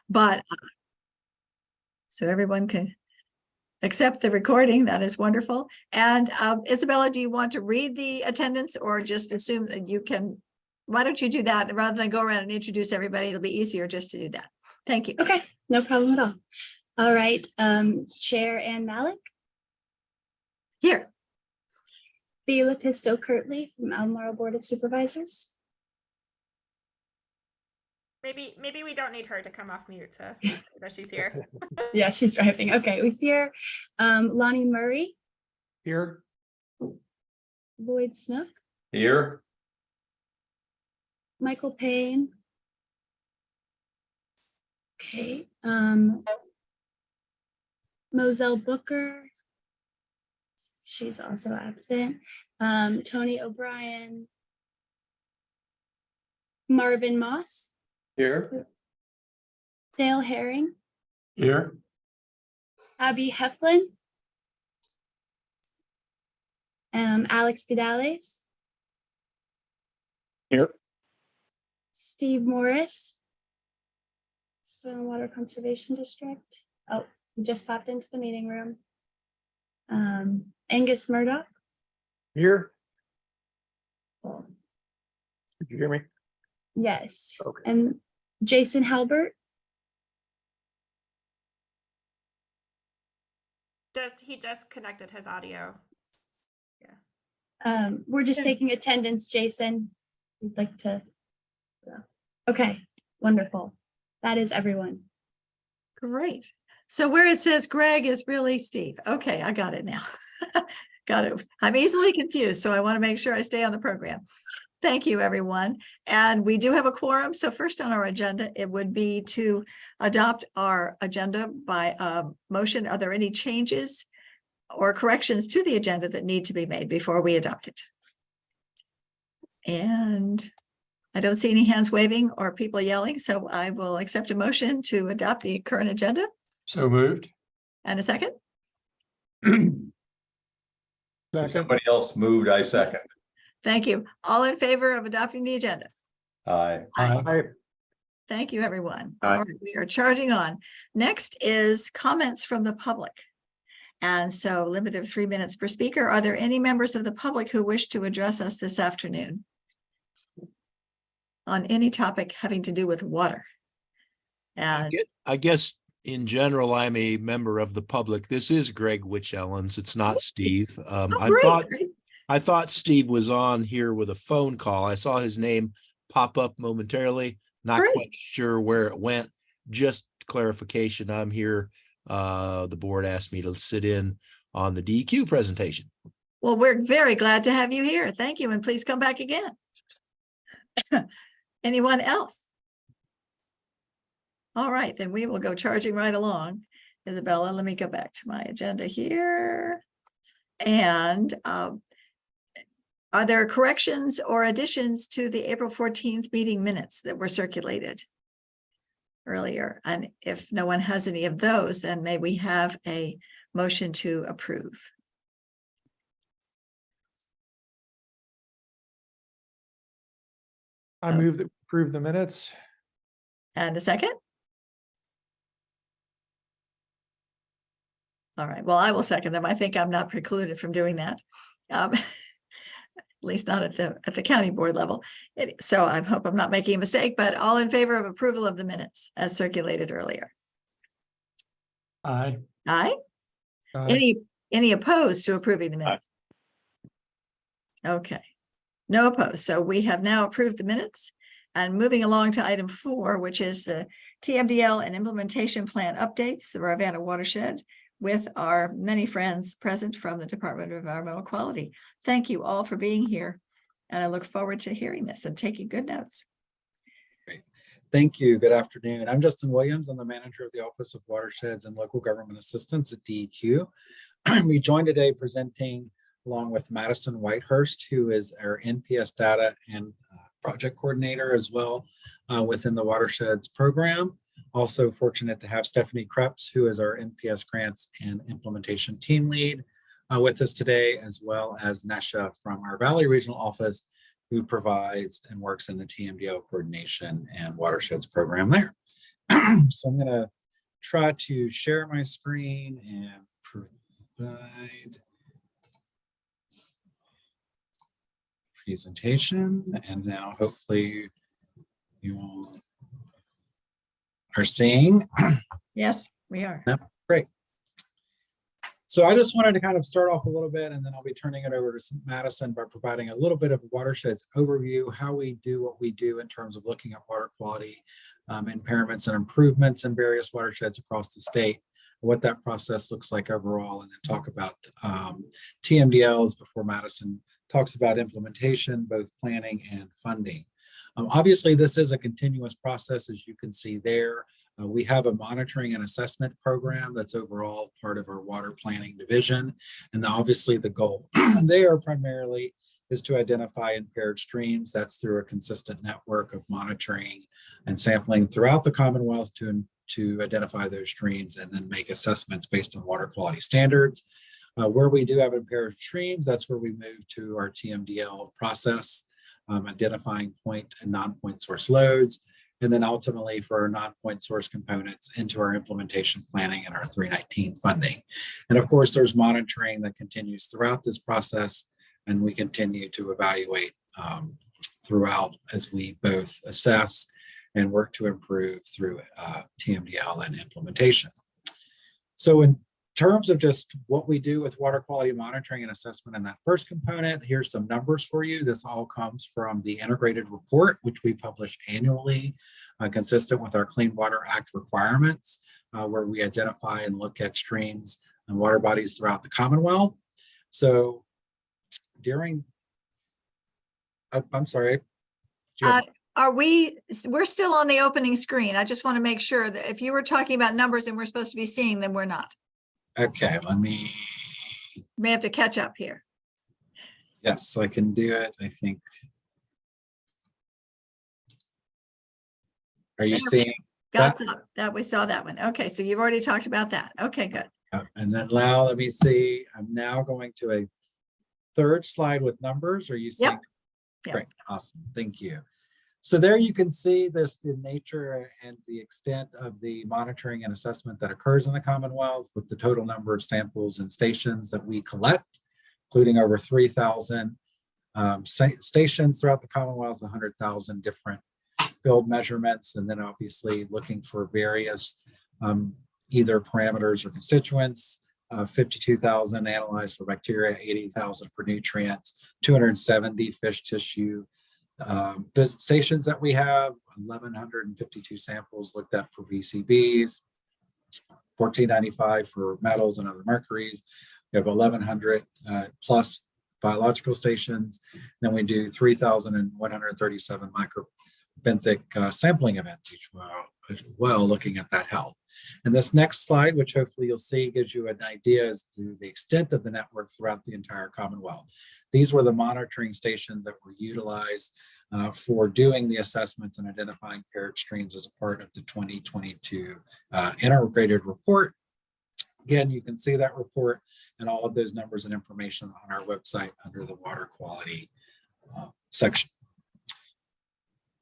But so everyone can accept the recording. That is wonderful. And Isabella, do you want to read the attendance or just assume that you can? Why don't you do that rather than go around and introduce everybody? It'll be easier just to do that. Thank you. Okay, no problem at all. All right, Chair Ann Malik. Here. Bela Pisto-Kirtley from Albemarle Board of Supervisors. Maybe we don't need her to come off mute to say that she's here. Yeah, she's driving. Okay, we see her. Lonnie Murray. Here. Lloyd Snook. Here. Michael Payne. Okay. Moselle Booker. She's also absent. Tony O'Brien. Marvin Moss. Here. Dale Herring. Here. Abby Heflin. Alex Vidales. Here. Steve Morris. Soil and Water Conservation District. Oh, he just popped into the meeting room. Angus Murdoch. Here. Did you hear me? Yes. Okay. And Jason Halbert. He just connected his audio. We're just taking attendance, Jason. You'd like to. Okay, wonderful. That is everyone. Great. So where it says Greg is really Steve. Okay, I got it now. Got it. I'm easily confused, so I want to make sure I stay on the program. Thank you, everyone. And we do have a quorum. So first on our agenda, it would be to adopt our agenda by motion. Are there any changes or corrections to the agenda that need to be made before we adopt it? And I don't see any hands waving or people yelling, so I will accept a motion to adopt the current agenda. So moved. And a second? If somebody else moved, I second. Thank you. All in favor of adopting the agenda? Aye. Aye. Thank you, everyone. Aye. All right, we are charging on. Next is comments from the public. And so limited of 3 minutes per speaker. Are there any members of the public who wish to address us this afternoon on any topic having to do with water? And I guess in general, I'm a member of the public. This is Greg Witch-Ellens. It's not Steve. I thought Steve was on here with a phone call. I saw his name pop up momentarily. Not Great. quite sure where it went. Just clarification. I'm here. The board asked me to sit in on the DEQ presentation. well, we're very glad to have you here. Thank you. And please come back again. Anyone else? All right, then we will go charging right along. Isabella, let me go back to my agenda here. And are there corrections or additions to the April 14th meeting minutes that were circulated earlier? And if no one has any of those, then may we have a motion to approve? I move that we approve the minutes. And a second? All right, well, I will second them. I think I'm not precluded from doing that. At least not at the county board level. So I hope I'm not making a mistake, but all in favor of approval of the minutes as circulated earlier? Aye. Aye? Aye. Any opposed to approving the minutes? Okay, no opposed. So we have now approved the minutes. And moving along to item 4, which is the TMDL and implementation plan updates, the Rivanna watershed, with our many friends present from the Department of Environmental Quality. Thank you all for being here. And I look forward to hearing this and taking good notes. Great. Thank you. Good afternoon. I'm Justin Williams. I'm the manager of the Office of Watersheds and Local Government Assistance at DEQ. We joined today presenting along with Madison Whitehurst, who is our NPS data and project coordinator as well within the Watersheds program. Also fortunate to have Stephanie Krebs, who is our NPS grants and implementation team lead with us today, as well as Nesha from our Valley Regional Office, who provides and works in the TMDL coordination and watersheds program there. So I'm gonna try to share my screen and provide presentation. And now hopefully you all are seeing. Yes, we are. Great. So I just wanted to kind of start off a little bit, and then I'll be turning it over to Madison by providing a little bit of watersheds overview, how we do what we do in terms of looking at water quality impairments and improvements in various watersheds across the state, what that process looks like overall, and then talk about TMDLs before Madison talks about implementation, both planning and funding. Obviously, this is a continuous process, as you can see there. We have a monitoring and assessment program that's overall part of our water planning division. And obviously the goal there primarily is to identify impaired streams. That's through a consistent network of monitoring and sampling throughout the Commonwealth to identify those streams and then make assessments based on water quality standards. Where we do have impaired streams, that's where we move to our TMDL process, identifying point and non-point source loads. And then ultimately for our non-point source components into our implementation planning and our 319 funding. And of course, there's monitoring that continues throughout this process, and we continue to evaluate throughout as we both assess and work to improve through TMDL and implementation. So in terms of just what we do with water quality monitoring and assessment in that first component, here's some numbers for you. This all comes from the integrated report, which we publish annually, consistent with our Clean Water Act requirements, where we identify and look at streams and water bodies throughout the Commonwealth. So during, I'm sorry. We're still on the opening screen. I just want to make sure that if you were talking about numbers and we're supposed to be seeing them, we're not. Okay, let me. May have to catch up here. Yes, I can do it, I think. Are you seeing? Got that? We saw that one. Okay, so you've already talked about that. Okay, good. And then now let me see. I'm now going to a third slide with numbers. Are you seeing? Yep. Great, awesome, thank you. So there you can see this, the nature and the extent of the monitoring and assessment that occurs in the Commonwealth with the total number of samples and stations that we collect, including over 3,000 stations throughout the Commonwealth, 100,000 different field measurements, and then obviously looking for various either parameters or constituents, 52,000 analyzed for bacteria, 80,000 for nutrients, 270 fish tissue, stations that we have, 1,152 samples looked at for VCBs, 1,495 for metals and other mercuries. We have 1,100 plus biological stations. Then we do 3,137 microbenthic sampling events each as well, looking at that health. And this next slide, which hopefully you'll see, gives you an idea as to the extent of the network throughout the entire Commonwealth. These were the monitoring stations that were utilized for doing the assessments and identifying impaired streams as a part of the 2022 integrated report. Again, you can see that report and all of those numbers and information on our website under the water quality section.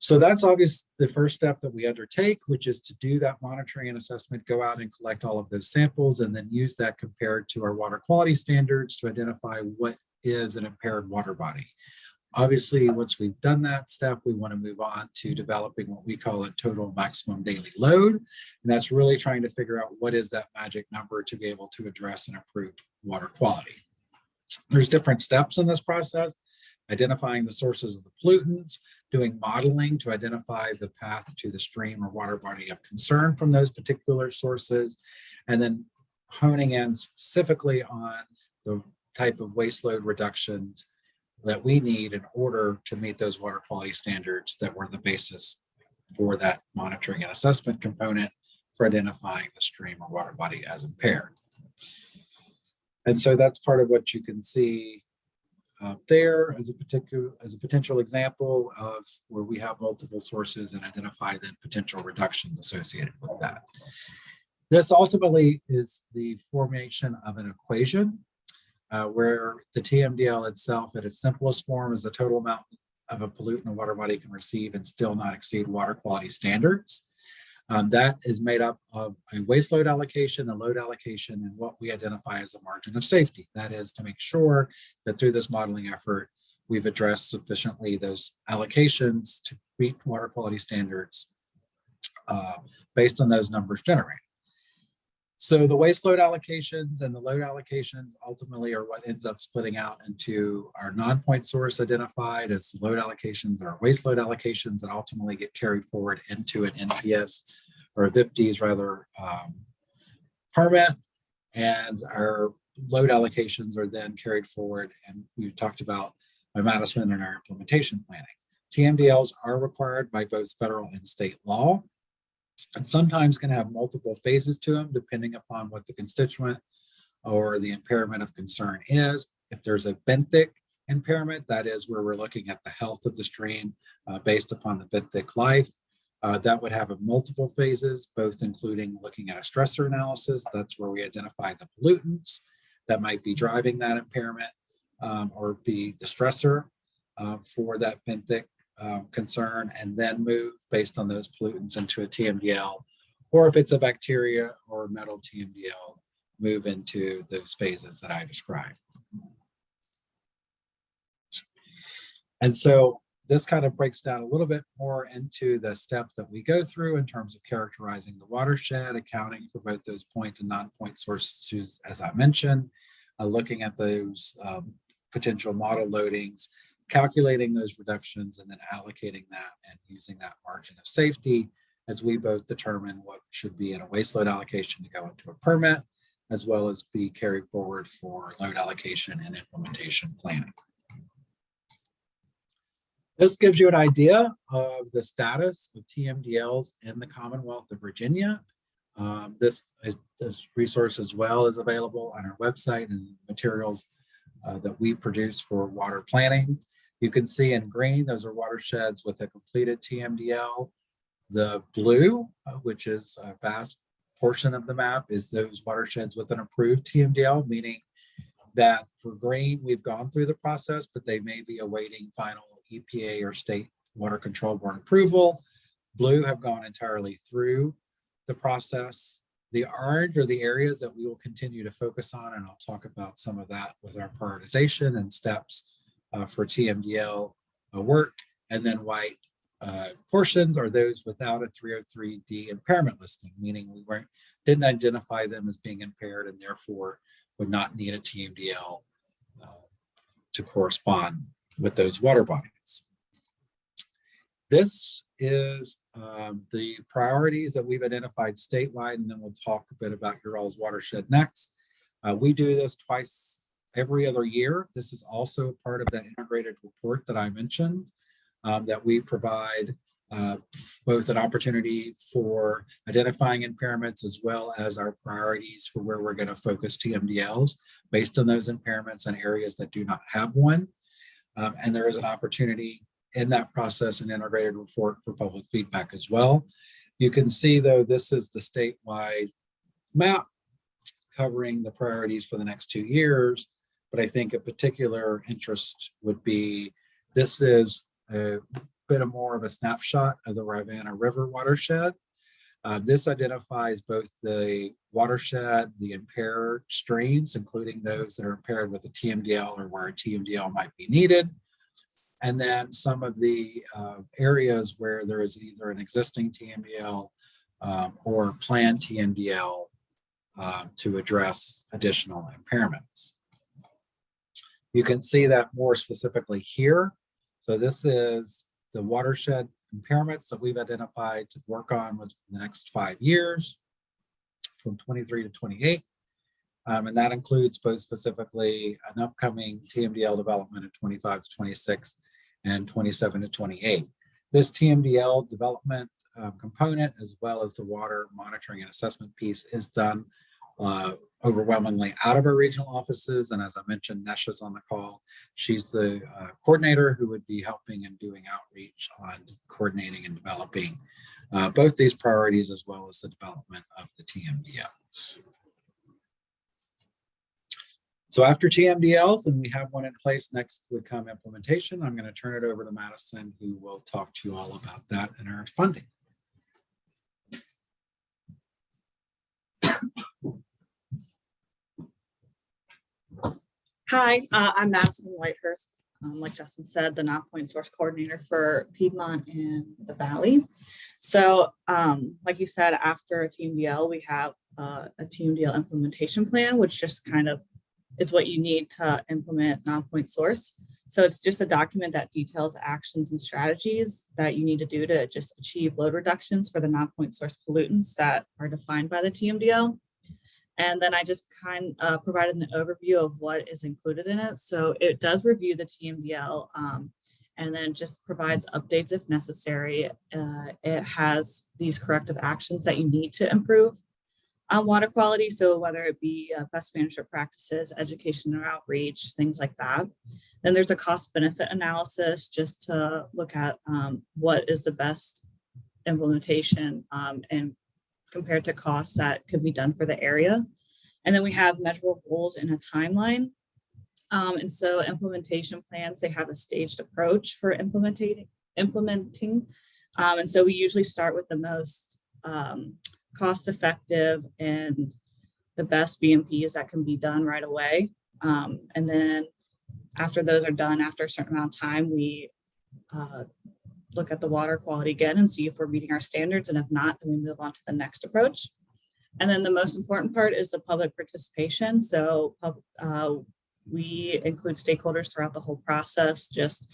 So that's obviously the first step that we undertake, which is to do that monitoring and assessment, go out and collect all of those samples, and then use that compared to our water quality standards to identify what is an impaired water body. Obviously, once we've done that step, we want to move on to developing what we call a total maximum daily load. And that's really trying to figure out what is that magic number to be able to address and improve water quality. There's different steps in this process: identifying the sources of the pollutants, doing modeling to identify the path to the stream or water body of concern from those particular sources, and then honing in specifically on the type of waste load reductions that we need in order to meet those water quality standards that were the basis for that monitoring and assessment component for identifying the stream or water body as impaired. And so that's part of what you can see there as a potential example of where we have multiple sources and identify the potential reductions associated with that. This ultimately is the formation of an equation where the TMDL itself at its simplest form is the total amount of a pollutant a water body can receive and still not exceed water quality standards. That is made up of a waste load allocation, a load allocation, and what we identify as a margin of safety. That is to make sure that through this modeling effort, we've addressed sufficiently those allocations to meet water quality standards based on those numbers generated. So the waste load allocations and the load allocations ultimately are what ends up splitting out into our non-point source identified as load allocations or waste load allocations that ultimately get carried forward into an NPS or VIPDs rather permit. And our load allocations are then carried forward, and we talked about by Madison in our implementation planning. TMDLs are required by both federal and state law, and sometimes can have multiple phases to them depending upon what the constituent or the impairment of concern is. If there's a benthic impairment, that is where we're looking at the health of the stream based upon the benthic life. That would have multiple phases, both including looking at a stressor analysis. That's where we identify the pollutants that might be driving that impairment or be the stressor for that benthic concern, and then move based on those pollutants into a TMDL, or if it's a bacteria or metal TMDL, move into those phases that I described. And so this kind of breaks down a little bit more into the steps that we go through in terms of characterizing the watershed, accounting for both those point and non-point sources, as I mentioned, looking at those potential model loadings, calculating those reductions, and then allocating that and using that margin of safety as we both determine what should be in a waste load allocation to go into a permit, as well as be carried forward for load allocation and implementation planning. This gives you an idea of the status of TMDLs in the Commonwealth of Virginia. This resource as well is available on our website and materials that we produce for water planning. You can see in green, those are watersheds with a completed TMDL. The blue, which is a vast portion of the map, is those watersheds with an approved TMDL, meaning that for green, we've gone through the process, but they may be awaiting final EPA or state water control board approval. Blue have gone entirely through the process. The orange are the areas that we will continue to focus on, and I'll talk about some of that with our prioritization and steps for TMDL work. And then white portions are those without a 303D impairment listing, meaning we didn't identify them as being impaired and therefore would not need a TMDL to correspond with those water bodies. This is the priorities that we've identified statewide, and then we'll talk a bit about your all's watershed next. We do this twice every other year. This is also part of that integrated report that I mentioned, that we provide both an opportunity for identifying impairments as well as our priorities for where we're going to focus TMDLs based on those impairments and areas that do not have one. And there is an opportunity in that process and integrated report for public feedback as well. You can see, though, this is the statewide map covering the priorities for the next 2 years. But I think a particular interest would be, this is a bit of more of a snapshot of the Rivanna River watershed. This identifies both the watershed, the impaired streams, including those that are impaired with a TMDL or where a TMDL might be needed. And then some of the areas where there is either an existing TMDL or planned TMDL to address additional impairments. You can see that more specifically here. So this is the watershed impairments that we've identified to work on with the next 5 years from 23 to 28. And that includes both specifically an upcoming TMDL development in 25 to 26 and 27 to 28. This TMDL development component, as well as the water monitoring and assessment piece, is done overwhelmingly out of our regional offices. And as I mentioned, Nesha's on the call. She's the coordinator who would be helping and doing outreach on coordinating and developing both these priorities as well as the development of the TMDLs. So after TMDLs, and we have one in place, next would come implementation. I'm going to turn it over to Madison, who will talk to you all about that and our funding. Hi, I'm Madison Whitehurst. Like Justin said, the non-point source coordinator for Piedmont and the Valley. So like you said, after a TMDL, we have a TMDL implementation plan, which just kind of is what you need to implement non-point source. So it's just a document that details actions and strategies that you need to do to just achieve load reductions for the non-point source pollutants that are defined by the TMDL. And then I just provided an overview of what is included in it. So it does review the TMDL and then just provides updates if necessary. It has these corrective actions that you need to improve water quality. So whether it be best management practices, education or outreach, things like that. Then there's a cost benefit analysis just to look at what is the best implementation and compared to costs that could be done for the area. And then we have measurable goals in a timeline. And so implementation plans, they have a staged approach for implementing. And so we usually start with the most cost effective and the best BMPs that can be done right away. And then after those are done, after a certain amount of time, we look at the water quality again and see if we're meeting our standards. And if not, then we move on to the next approach. And then the most important part is the public participation. So we include stakeholders throughout the whole process, just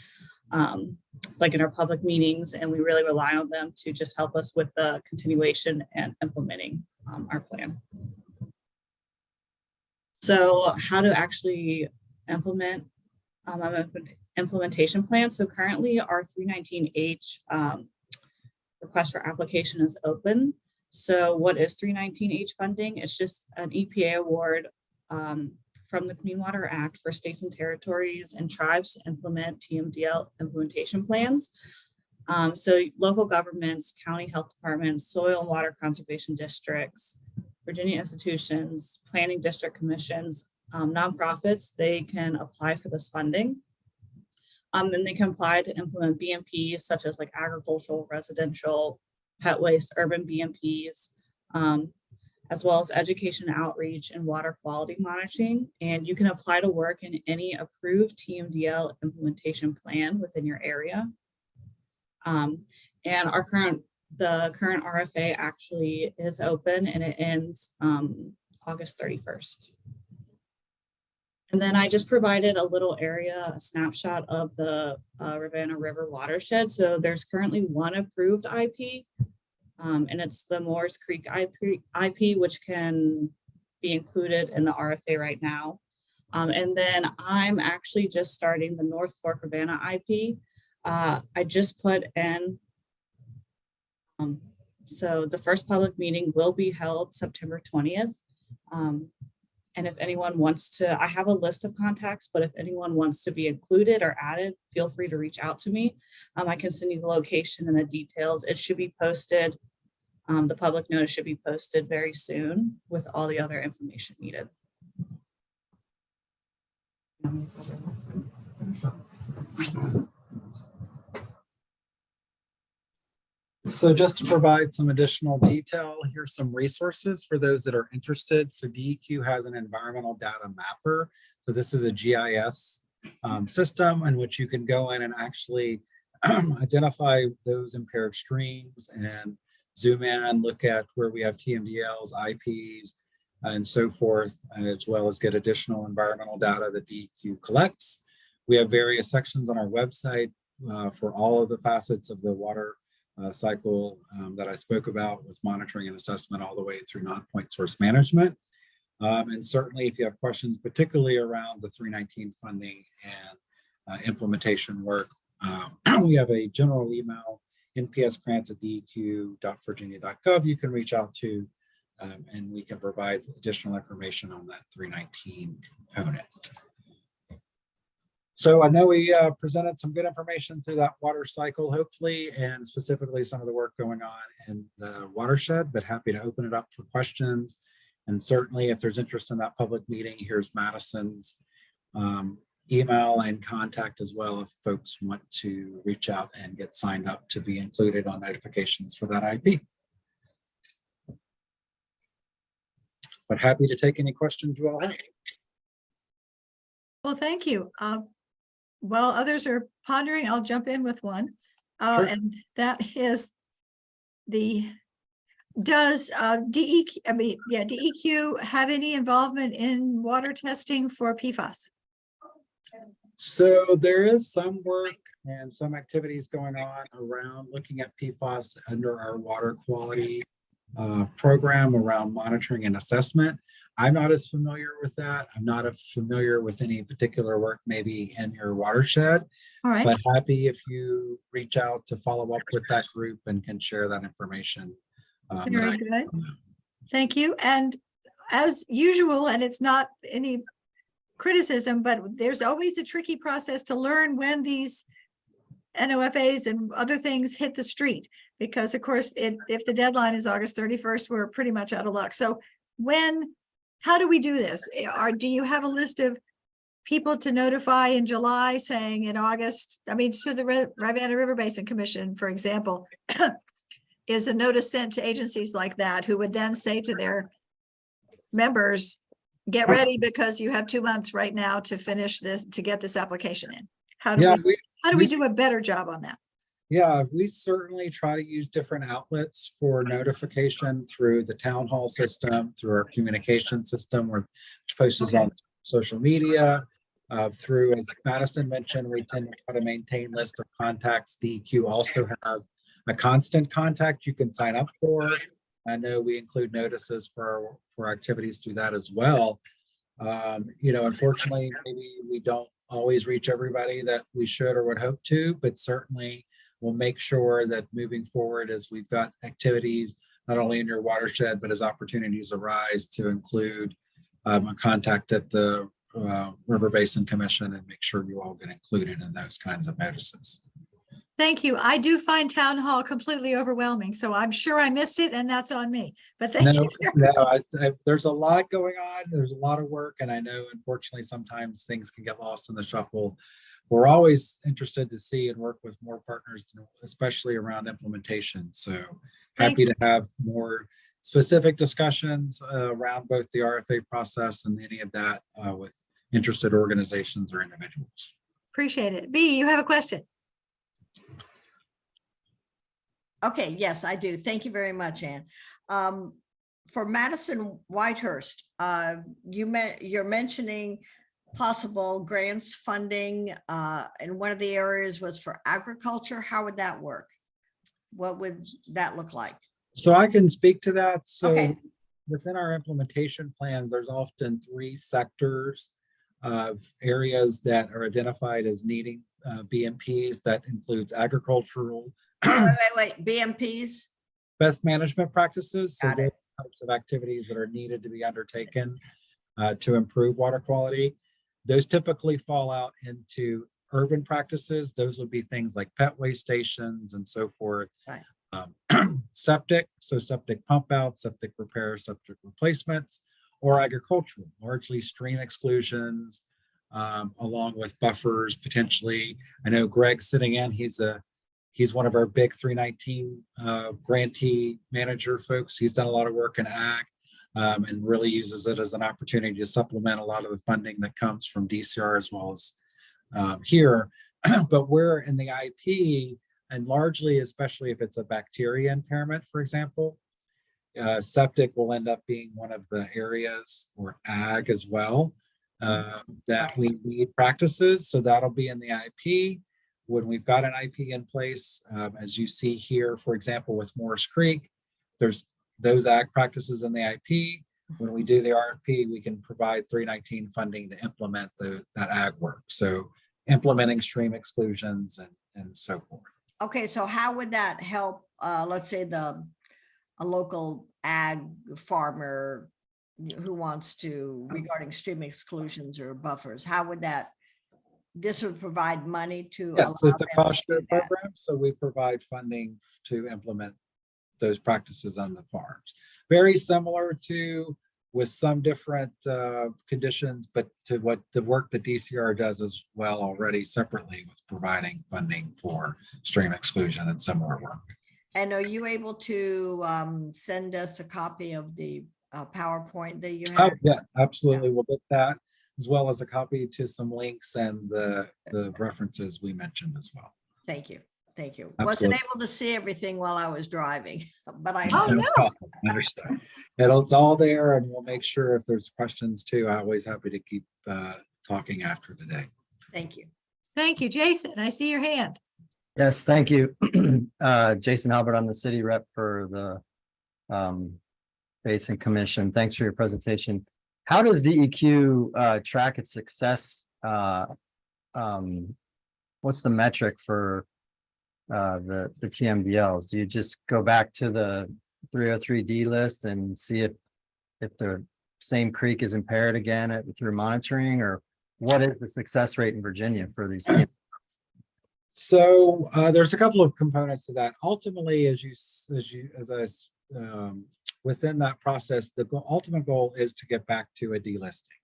like in our public meetings, and we really rely on them to just help us with the continuation and implementing our plan. So how to actually implement implementation plan. So currently our 319H request for application is open. So what is 319H funding? It's just an EPA award from the Clean Water Act for states and territories and tribes to implement TMDL implementation plans. So local governments, county health departments, soil and water conservation districts, Virginia institutions, planning district commissions, nonprofits, they can apply for this funding. And they can apply to implement BMPs such as like agricultural, residential, pet waste, urban BMPs, as well as education outreach and water quality monitoring. And you can apply to work in any approved TMDL implementation plan within your area. And the current RFA actually is open and it ends August 31st. And then I just provided a little area, a snapshot of the Rivanna River watershed. So there's currently one approved IP, and it's the Moores Creek IP, which can be included in the RFA right now. And then I'm actually just starting the North Fork Rivanna IP. I just put in, so the first public meeting will be held September 20th. And if anyone wants to, I have a list of contacts, but if anyone wants to be included or added, feel free to reach out to me. I can send you the location and the details. It should be posted. The public notice should be posted very soon with all the other information needed. So just to provide some additional detail, here's some resources for those that are interested. So DEQ has an environmental data mapper. So this is a GIS system in which you can go in and actually identify those impaired streams and zoom in, look at where we have TMDLs, IPs, and so forth, as well as get additional environmental data that DEQ collects. We have various sections on our website for all of the facets of the water cycle that I spoke about, with monitoring and assessment all the way through non-point source management. And certainly if you have questions, particularly around the 319 funding and implementation work, we have a general email, npsgrants@deq.virginia.gov. You can reach out to, and we can provide additional information on that 319 component. So I know we presented some good information through that water cycle, hopefully, and specifically some of the work going on in the watershed, but happy to open it up for questions. And certainly if there's interest in that public meeting, here's Madison's email and contact as well, if folks want to reach out and get signed up to be included on notifications for that IP. But happy to take any questions you all have. Well, thank you. While others are pondering, I'll jump in with one. Sure. And that is does DEQ have any involvement in water testing for PFAS? So there is some work and some activities going on around looking at PFAS under our water quality program around monitoring and assessment. I'm not as familiar with that. I'm not as familiar with any particular work maybe in your watershed, All right, but happy if you reach out to follow up with that group and can share that information. that very I- good. Thank you. And as usual, and it's not any criticism, but there's always a tricky process to learn when these NOFAs and other things hit the street. Because of course, if the deadline is August 31st, we're pretty much out of luck. So how do we do this? Do you have a list of people to notify in July saying in August, I mean, to the Rivanna River Basin Commission, for example, is a notice sent to agencies like that who would then say to their members, get ready because you have 2 months right now to finish this, to get this application in. How do we do a better job on that? Yeah, we certainly try to use different outlets for notification through the town hall system, through our communication system, which posts on social media. Through, as Madison mentioned, we tend to try to maintain list of contacts. DEQ also has a constant contact you can sign up for. I know we include notices for activities through that as well. Unfortunately, maybe we don't always reach everybody that we should or would hope to, but certainly we'll make sure that moving forward as we've got activities, not only in your watershed, but as opportunities arise to include a contact at the River Basin Commission and make sure you all get included in those kinds of notices. Thank you. I do find town hall completely overwhelming, so I'm sure I missed it and that's on me, but thank you. There's a lot going on. There's a lot of work. And I know, unfortunately, sometimes things can get lost in the shuffle. We're always interested to see and work with more partners, especially around implementation. So happy to have more specific discussions around both the RFA process and any of that with interested organizations or individuals. Appreciate it. B, you have a question? Okay, yes, I do. Thank you very much, Ann. For Madison Whitehurst, you're mentioning possible grants funding, and one of the areas was for agriculture. How would that work? What would that look like? So I can speak to that. So Okay. within our implementation plans, there's often 3 sectors of areas that are identified as needing BMPs. That includes agricultural, Wait, BMPs? best management practices. So Got those it. types of activities that are needed to be undertaken to improve water quality. Those typically fall out into urban practices. Those would be things like pet waste stations and so forth. Right. Septic, so septic pump outs, septic repair, septic replacements, or agricultural, largely stream exclusions, along with buffers potentially. I know Greg's sitting in, he's one of our big 319 grantee manager folks. He's done a lot of work in ag and really uses it as an opportunity to supplement a lot of the funding that comes from DCR as well as here. But we're in the IP, and largely, especially if it's a bacteria impairment, for example, septic will end up being one of the areas, or ag as well, that we need practices. So that'll be in the IP. When we've got an IP in place, as you see here, for example, with Morris Creek, there's those ag practices in the IP. When we do the RFP, we can provide 319 funding to implement that ag work. So implementing stream exclusions and so forth. Okay, so how would that help, let's say a local ag farmer who wants to, regarding stream exclusions or buffers, how would this would provide money to? Yes, allow it's a them to cost do share that? program. So we provide funding to implement those practices on the farms. Very similar to, with some different conditions, but to what the work that DCR does as well already separately with providing funding for stream exclusion and similar work. And are you able to send us a copy of the PowerPoint that you Oh, have? yeah, absolutely. We'll get that. as well as a copy to some links and the references we mentioned as well. Thank you. Thank you. Absolutely. Wasn't able to see everything while I was driving, but I. Oh, no. problem. Understood. It's all there, and we'll make sure if there's questions too. I'm always happy to keep talking after today. Thank you. Thank you, Jason. I see your hand. Yes, thank you. Jason Halbert, I'm the city rep for the Basin Commission. Thanks for your presentation. How does DEQ track its success? What's the metric for the TMDLs? Do you just go back to the 303D list and see if the same creek is impaired again through monitoring, or what is the success rate in Virginia for these TMDLs? So there's a couple of components to that. Ultimately, within that process, the ultimate goal is to get back to a delisting,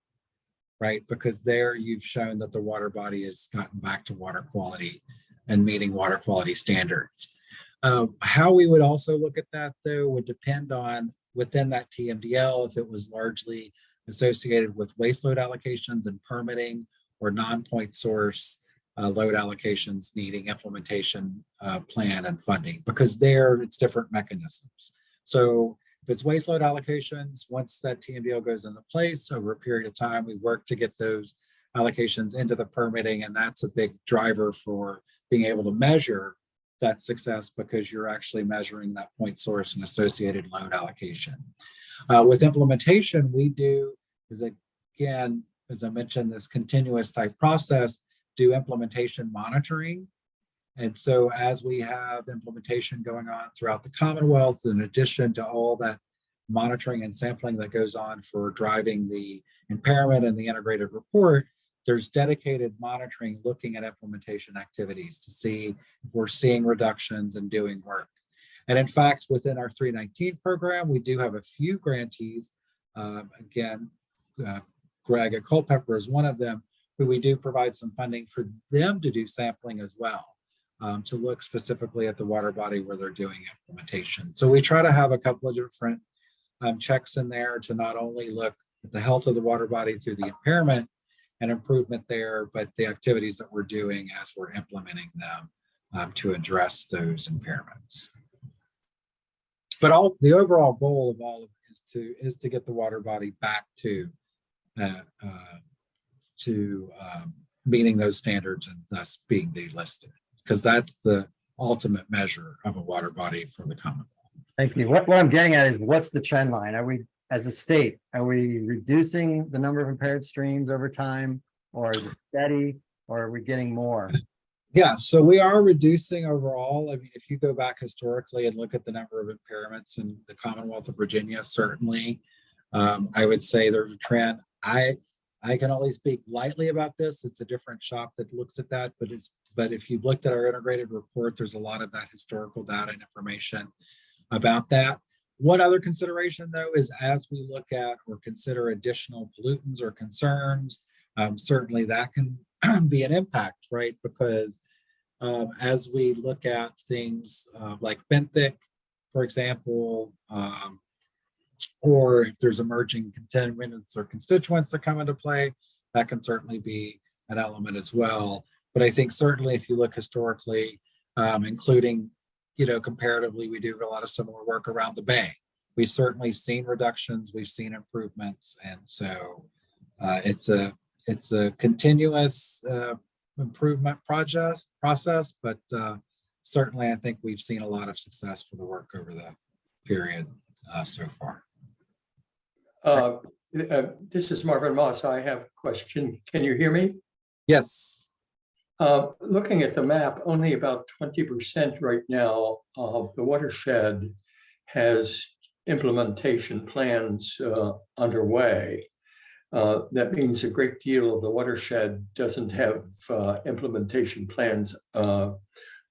right? Because there you've shown that the water body has gotten back to water quality and meeting water quality standards. How we would also look at that, though, would depend on within that TMDL, if it was largely associated with waste load allocations and permitting, or non-point source load allocations needing implementation plan and funding, because there it's different mechanisms. So if it's waste load allocations, once that TMDL goes into place over a period of time, we work to get those allocations into the permitting, and that's a big driver for being able to measure that success, because you're actually measuring that point source and associated load allocation. With implementation, we do is, again, as I mentioned, this continuous type process, do implementation monitoring. And so as we have implementation going on throughout the Commonwealth, in addition to all that monitoring and sampling that goes on for driving the impairment and the integrated report, there's dedicated monitoring looking at implementation activities to see if we're seeing reductions and doing work. And in fact, within our 319 program, we do have a few grantees. Greg at Culpeper is one of them, who we do provide some funding for them to do sampling as well, to look specifically at the water body where they're doing implementation. So we try to have a couple of different checks in there to not only look at the health of the water body through the impairment and improvement there, but the activities that we're doing as we're implementing them to address those impairments. But the overall goal of all of it is to get the water body back to meeting those standards and thus being delisted, because that's the ultimate measure of a water body for the Commonwealth. Thank you. What I'm getting at is, what's the trend line? Are we, as a state, are we reducing the number of impaired streams over time, or is it steady, or are we getting more? Yeah, so we are reducing overall. I mean, if you go back historically and look at the number of impairments in the Commonwealth of Virginia, certainly, I would say there's a trend. I can only speak lightly about this. It's a different shop that looks at that, but if you've looked at our integrated report, there's a lot of that historical data and information about that. One other consideration, though, is as we look at or consider additional pollutants or concerns, certainly that can be an impact, right? Because as we look at things like benthic, for example, or if there's emerging contaminants or constituents that come into play, that can certainly be an element as well. But I think certainly if you look historically, including, comparatively, we do a lot of similar work around the Bay. We've certainly seen reductions, we've seen improvements. And so it's a continuous improvement process, but certainly I think we've seen a lot of success for the work over the period so far. This is Marvin Moss. I have a question. Can you hear me? Yes. Looking at the map, only about 20% right now of the watershed has implementation plans underway. That means a great deal of the watershed doesn't have implementation plans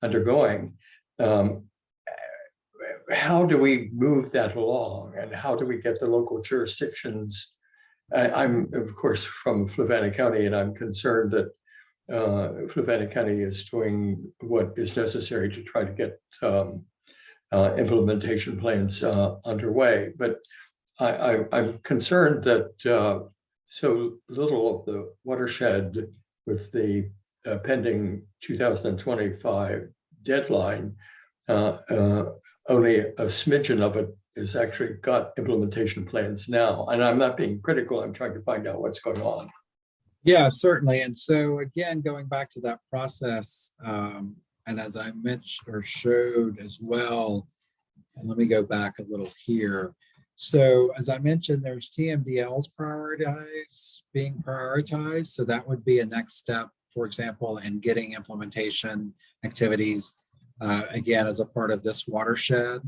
undergoing. How do we move that along, and how do we get the local jurisdictions? I'm, of course, from Fluvanna County, and I'm concerned that Fluvanna County is doing what is necessary to try to get implementation plans underway. But I'm concerned that so little of the watershed with the pending 2025 deadline, only a smidgen of it is actually got implementation plans now. And I'm not being critical, I'm trying to find out what's going on. Yeah, certainly. And so again, going back to that process, and as I mentioned or showed as well, and let me go back a little here. So as I mentioned, there's TMDLs being prioritized. So that would be a next step, for example, in getting implementation activities, again, as a part of this watershed.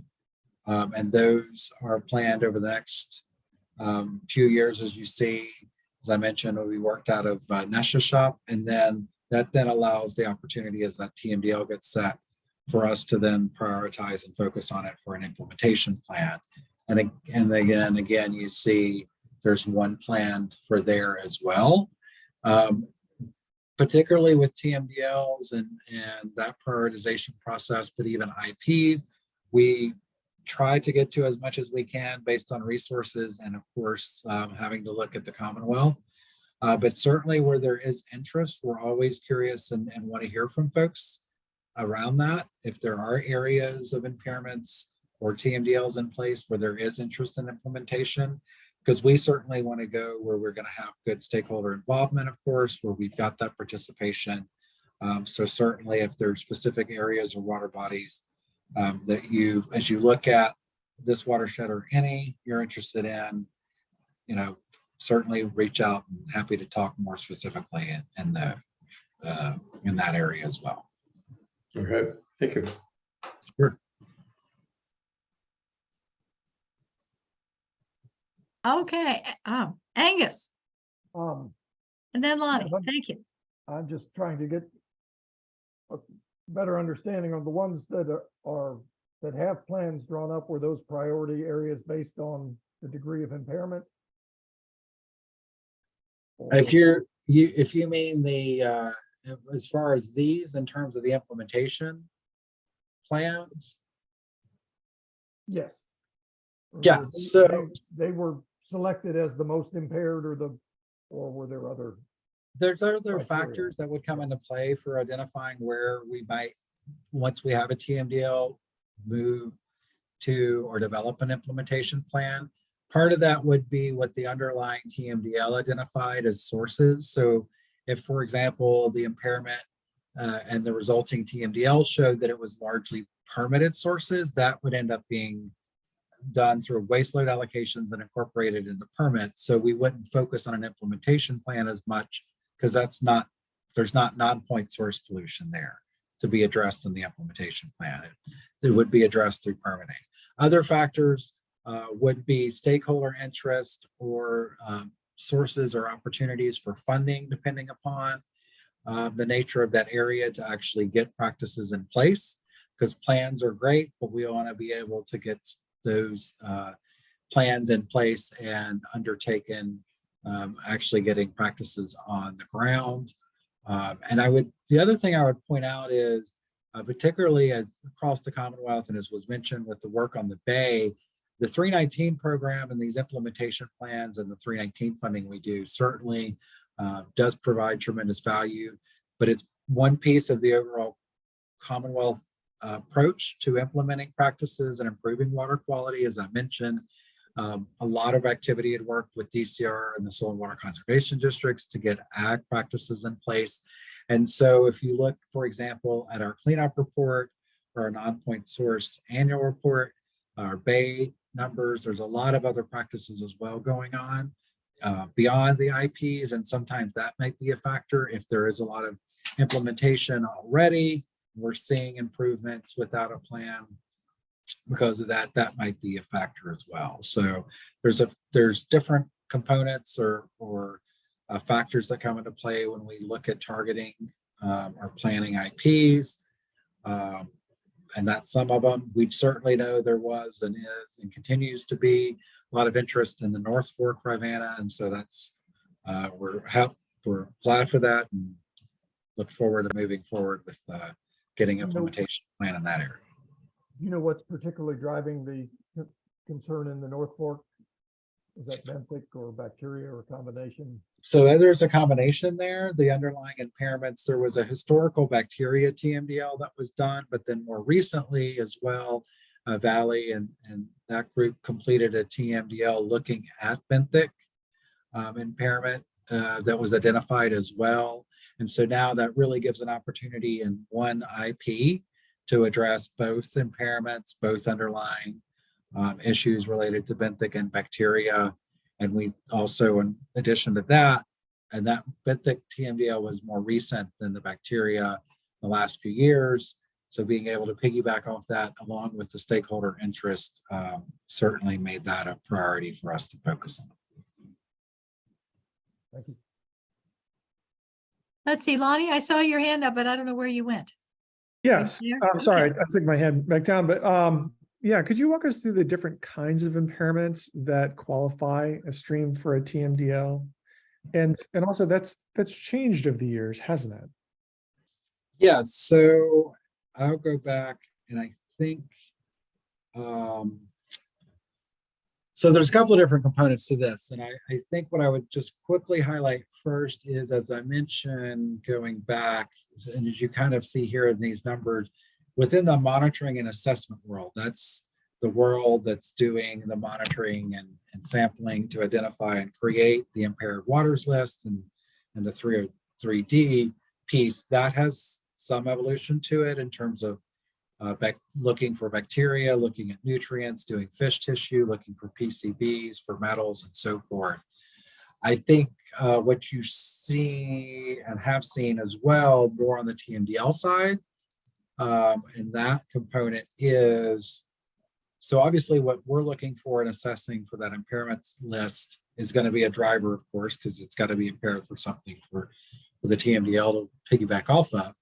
And those are planned over the next few years, as you see. As I mentioned, we worked out of Shop, and then that then allows the opportunity as that TMDL gets set for us to then prioritize and focus on it for an implementation plan. And again, you see there's one planned for there as well. Particularly with TMDLs and that prioritization process, but even IPs, we try to get to as much as we can based on resources and of course, having to look at the Commonwealth. But certainly where there is interest, we're always curious and want to hear from folks around that. If there are areas of impairments or TMDLs in place where there is interest in implementation, because we certainly want to go where we're going to have good stakeholder involvement, of course, where we've got that participation. So certainly if there's specific areas or water bodies that you, as you look at this watershed or any you're interested in, certainly reach out and happy to talk more specifically in that area as well. Okay, thank you. Sure. Okay, Angus, Um, and then Lonnie, Yeah, thank you. I'm just trying to get a better understanding of the ones that that have plans drawn up. Were those priority areas based on the degree of impairment? If you mean the as far as these in terms of the implementation plans, Yes. Yeah, Were so- they were selected as the most impaired or were there other? there's other Criteria. factors that would come into play for identifying where we might, once we have a TMDL, move to or develop an implementation plan. Part of that would be what the underlying TMDL identified as sources. So if, for example, the impairment and the resulting TMDL showed that it was largely permitted sources, that would end up being done through waste load allocations and incorporated into permits. So we wouldn't focus on an implementation plan as much because there's not non-point source pollution there to be addressed in the implementation plan. It would be addressed through permitting. Other factors would be stakeholder interest or sources or opportunities for funding, depending upon the nature of that area to actually get practices in place. Because plans are great, but we want to be able to get those plans in place and undertaken, actually getting practices on the ground. And the other thing I would point out is, particularly as across the Commonwealth, and as was mentioned with the work on the Bay, the 319 program and these implementation plans and the 319 funding we do certainly does provide tremendous value, but it's one piece of the overall Commonwealth approach to implementing practices and improving water quality. As I mentioned, a lot of activity had worked with DCR and the Soil and Water Conservation Districts to get ag practices in place. And so if you look, for example, at our cleanup report or our non-point source annual report, our Bay numbers, there's a lot of other practices as well going on beyond the IPs. And sometimes that might be a factor if there is a lot of implementation already. We're seeing improvements without a plan. Because of that, that might be a factor as well. So there's different components or factors that come into play when we look at targeting or planning IPs. And that's some of them. We certainly know there was and is and continues to be a lot of interest in the North Fork Rivanna. And so that's we're glad for that and look forward to moving forward with getting implementation plan in that area. You know what's particularly driving the concern in the North Fork? Is that benthic or bacteria or combination? So there's a combination there. The underlying impairments, there was a historical bacteria TMDL that was done, but then more recently as well, Valley and that group completed a TMDL looking at benthic impairment that was identified as well. And so now that really gives an opportunity in one IP to address both impairments, both underlying issues related to benthic and bacteria. And we also, in addition to that, and that benthic TMDL was more recent than the bacteria the last few years. So being able to piggyback off that along with the stakeholder interest certainly made that a priority for us to focus on. Thank you. Let's see, Lonnie, I saw your hand up, but I don't know where you went. Yes, there? I'm sorry, Okay. I took my hand back down, but yeah, could you walk us through the different kinds of impairments that qualify a stream for a TMDL? And also that's changed over the years, hasn't it? Yeah, so I'll go back and I think, so there's a couple of different components to this. And I think what I would just quickly highlight first is, as I mentioned, going back, and as you kind of see here in these numbers, within the monitoring and assessment world, that's the world that's doing the monitoring and sampling to identify and create the impaired waters list and the 303D piece, that has some evolution to it in terms of looking for bacteria, looking at nutrients, doing fish tissue, looking for PCBs, for metals, and so forth. I think what you see and have seen as well, more on the TMDL side, and that component is, so obviously what we're looking for and assessing for that impairments list is going to be a driver, of course, because it's got to be impaired for something for the TMDL to piggyback off of.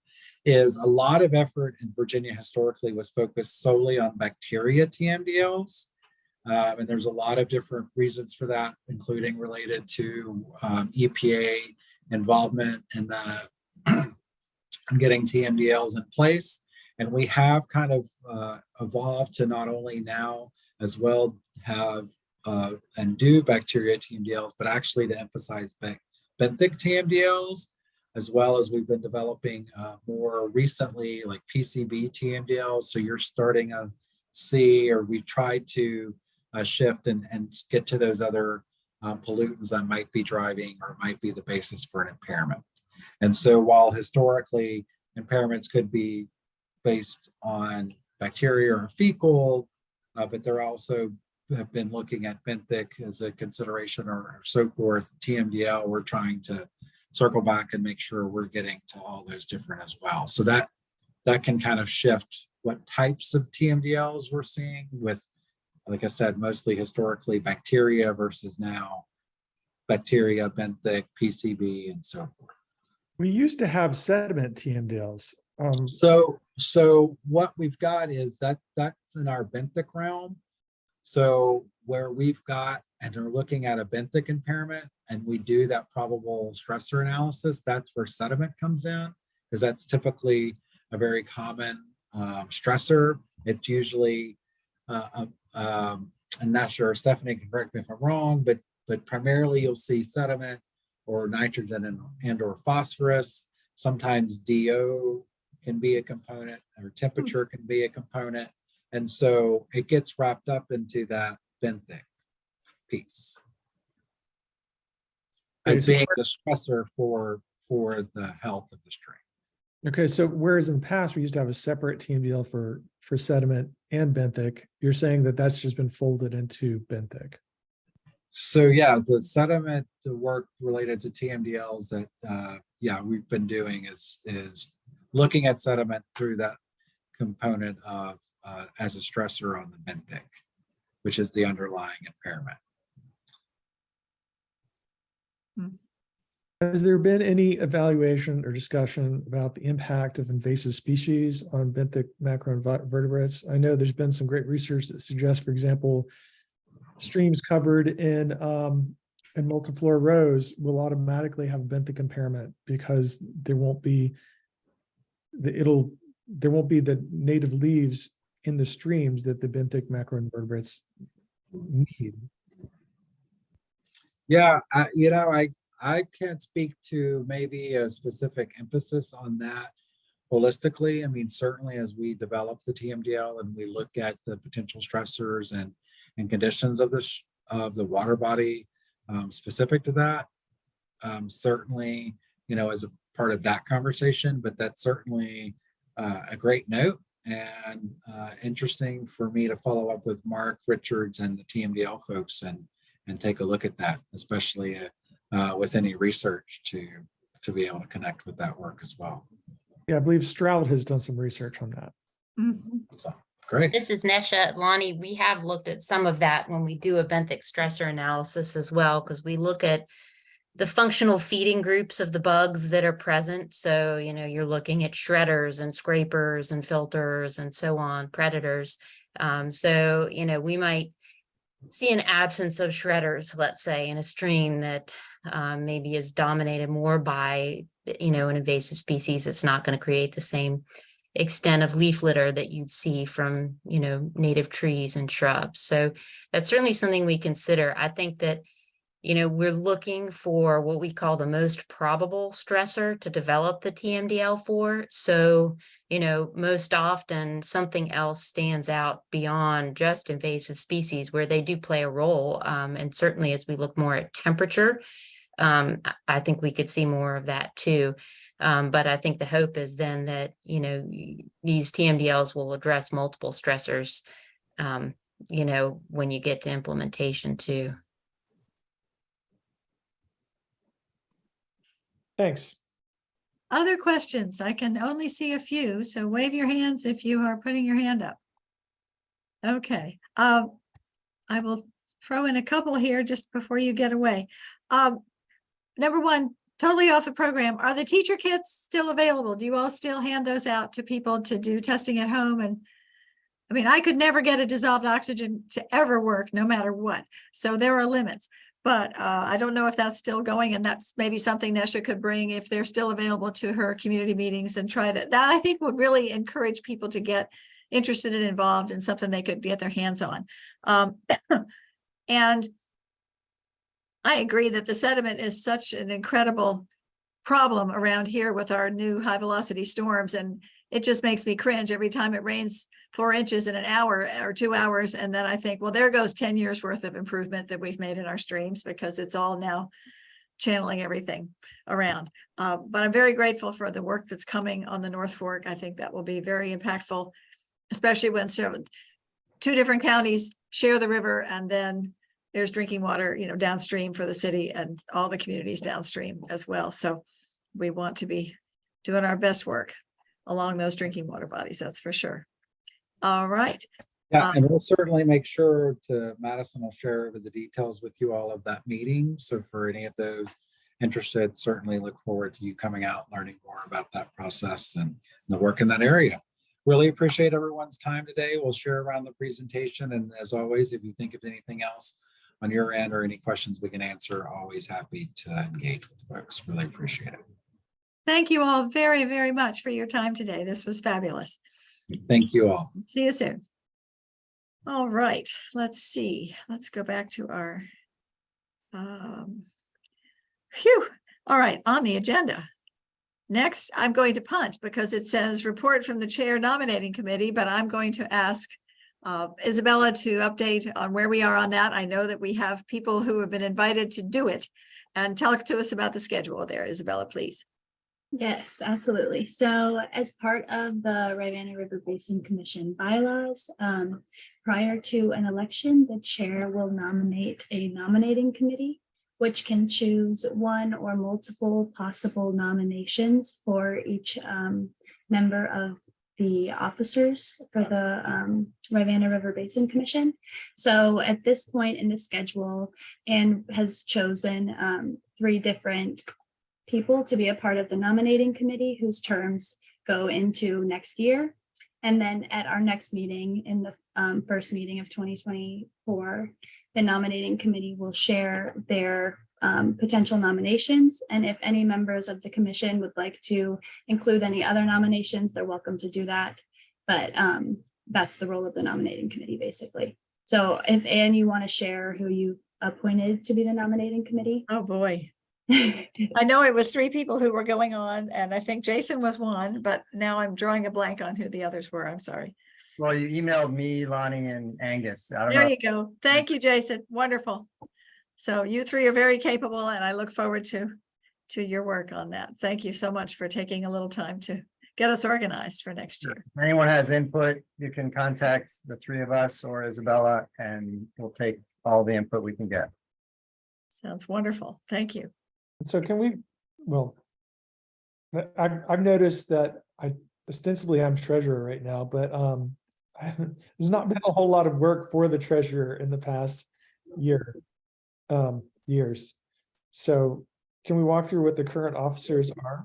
Is a lot of effort in Virginia historically was focused solely on bacteria TMDLs. And there's a lot of different reasons for that, including related to EPA involvement in getting TMDLs in place. And we have kind of evolved to not only now as well have and do bacteria TMDLs, but actually to emphasize benthic TMDLs, as well as we've been developing more recently like PCB TMDLs. So you're starting to see, or we've tried to shift and get to those other pollutants that might be driving or might be the basis for an impairment. And so while historically impairments could be based on bacteria or fecal, but they're also have been looking at benthic as a consideration or so forth, TMDL, we're trying to circle back and make sure we're getting to all those different as well. So that can kind of shift what types of TMDLs we're seeing with, like I said, mostly historically bacteria versus now bacteria, benthic, PCB, and so forth. We used to have sediment TMDLs. So what we've got is that's in our benthic realm. So where we've got, and we're looking at a benthic impairment and we do that probable stressor analysis, that's where sediment comes in, because that's typically a very common stressor. It's usually, I'm not sure, Stephanie can correct me if I'm wrong, but primarily you'll see sediment or nitrogen and or phosphorus. Sometimes DO can be a component, or temperature can be a component. And so it gets wrapped up into that benthic piece as being the stressor for the health of the stream. Okay, so whereas in the past we used to have a separate TMDL for sediment and benthic, you're saying that that's just been folded into benthic. So yeah, the sediment, the work related to TMDLs that we've been doing is looking at sediment through that component of as a stressor on the benthic, which is the underlying impairment. Has there been any evaluation or discussion about the impact of invasive species on benthic macroinvertebrates? I know there's been some great research that suggests, for example, streams covered in multiflora rose will automatically have benthic impairment because there won't be the native leaves in the streams that the benthic macroinvertebrates need. Yeah, I can't speak to maybe a specific emphasis on that holistically. I mean, certainly as we develop the TMDL and we look at the potential stressors and conditions of the water body specific to that, certainly, as a part of that conversation, but that's certainly a great note and interesting for me to follow up with Mark Richards and the TMDL folks and take a look at that, especially with any research to be able to connect with that work as well. Yeah, I believe Stroud has done some research on that. Mhm. So great. This is Nesha. Lonnie, we have looked at some of that when we do a benthic stressor analysis as well, because we look at the functional feeding groups of the bugs that are present. So, you're looking at shredders and scrapers and filters and so on, predators. So, we might see an absence of shredders, let's say, in a stream that maybe is dominated more by, an invasive species that's not going to create the same extent of leaf litter that you'd see from, native trees and shrubs. So that's certainly something we consider. I think that, we're looking for what we call the most probable stressor to develop the TMDL for. So, most often something else stands out beyond just invasive species where they do play a role. And certainly as we look more at temperature, I think we could see more of that too. But I think the hope is then that, these TMDLs will address multiple stressors, when you get to implementation too. Thanks. Other questions? I can only see a few, so wave your hands if you are putting your hand up. Okay, I will throw in a couple here just before you get away. Number one, totally off the program. Are the teacher kits still available? Do you all still hand those out to people to do testing at home? And I mean, I could never get a dissolved oxygen to ever work, no matter what. So there are limits. But I don't know if that's still going, and that's maybe something Nesha could bring if they're still available to her community meetings and try to, that I think would really encourage people to get interested and involved in something they could get their hands on. And I agree that the sediment is such an incredible problem around here with our new high velocity storms. And it just makes me cringe every time it rains 4 inches in an hour or 2 hours. And then I think, well, there goes 10 years worth of improvement that we've made in our streams, because it's all now channeling everything around. But I'm very grateful for the work that's coming on the North Fork. I think that will be very impactful, especially when 2 different counties share the river, and then there's drinking water, downstream for the city and all the communities downstream as well. So we want to be doing our best work along those drinking water bodies, that's for sure. All right. Yeah, and we'll certainly make sure Madison will share the details with you all of that meeting. So for any of those interested, certainly look forward to you coming out, learning more about that process and the work in that area. Really appreciate everyone's time today. We'll share around the presentation. And as always, if you think of anything else on your end or any questions we can answer, always happy to engage with folks. Really appreciate it. Thank you all very, very much for your time today. This was fabulous. Thank you all. See you soon. All right, let's see. Let's go back to our, All right, on the agenda. Next, I'm going to punt because it says report from the chair nominating committee, but I'm going to ask Isabella to update on where we are on that. I know that we have people who have been invited to do it, and talk to us about the schedule there. Isabella, please. Yes, absolutely. So as part of the Rivanna River Basin Commission bylaws, prior to an election, the chair will nominate a nominating committee, which can choose one or multiple possible nominations for each member of the officers for the Rivanna River Basin Commission. So at this point in the schedule, Anne has chosen 3 different people to be a part of the nominating committee whose terms go into next year. And then at our next meeting, in the first meeting of 2024, the nominating committee will share their potential nominations. And if any members of the commission would like to include any other nominations, they're welcome to do that. But that's the role of the nominating committee, basically. So if Anne, you want to share who you appointed to be the nominating committee. Oh, boy. I know it was 3 people who were going on, and I think Jason was one, but now I'm drawing a blank on who the others were. I'm sorry. Well, you emailed me, Lonnie, and Angus. I don't There know. you go. Thank you, Jason. Wonderful. So you 3 are very capable, and I look forward to your work on that. Thank you so much for taking a little time to get us organized for next year. If anyone has input, you can contact the 3 of us or Isabella, and we'll take all the input we can get. Sounds wonderful. Thank you. So can we, well, I've noticed that ostensibly I'm treasurer right now, but there's not been a whole lot of work for the treasurer in the past years. So can we walk through what the current officers are?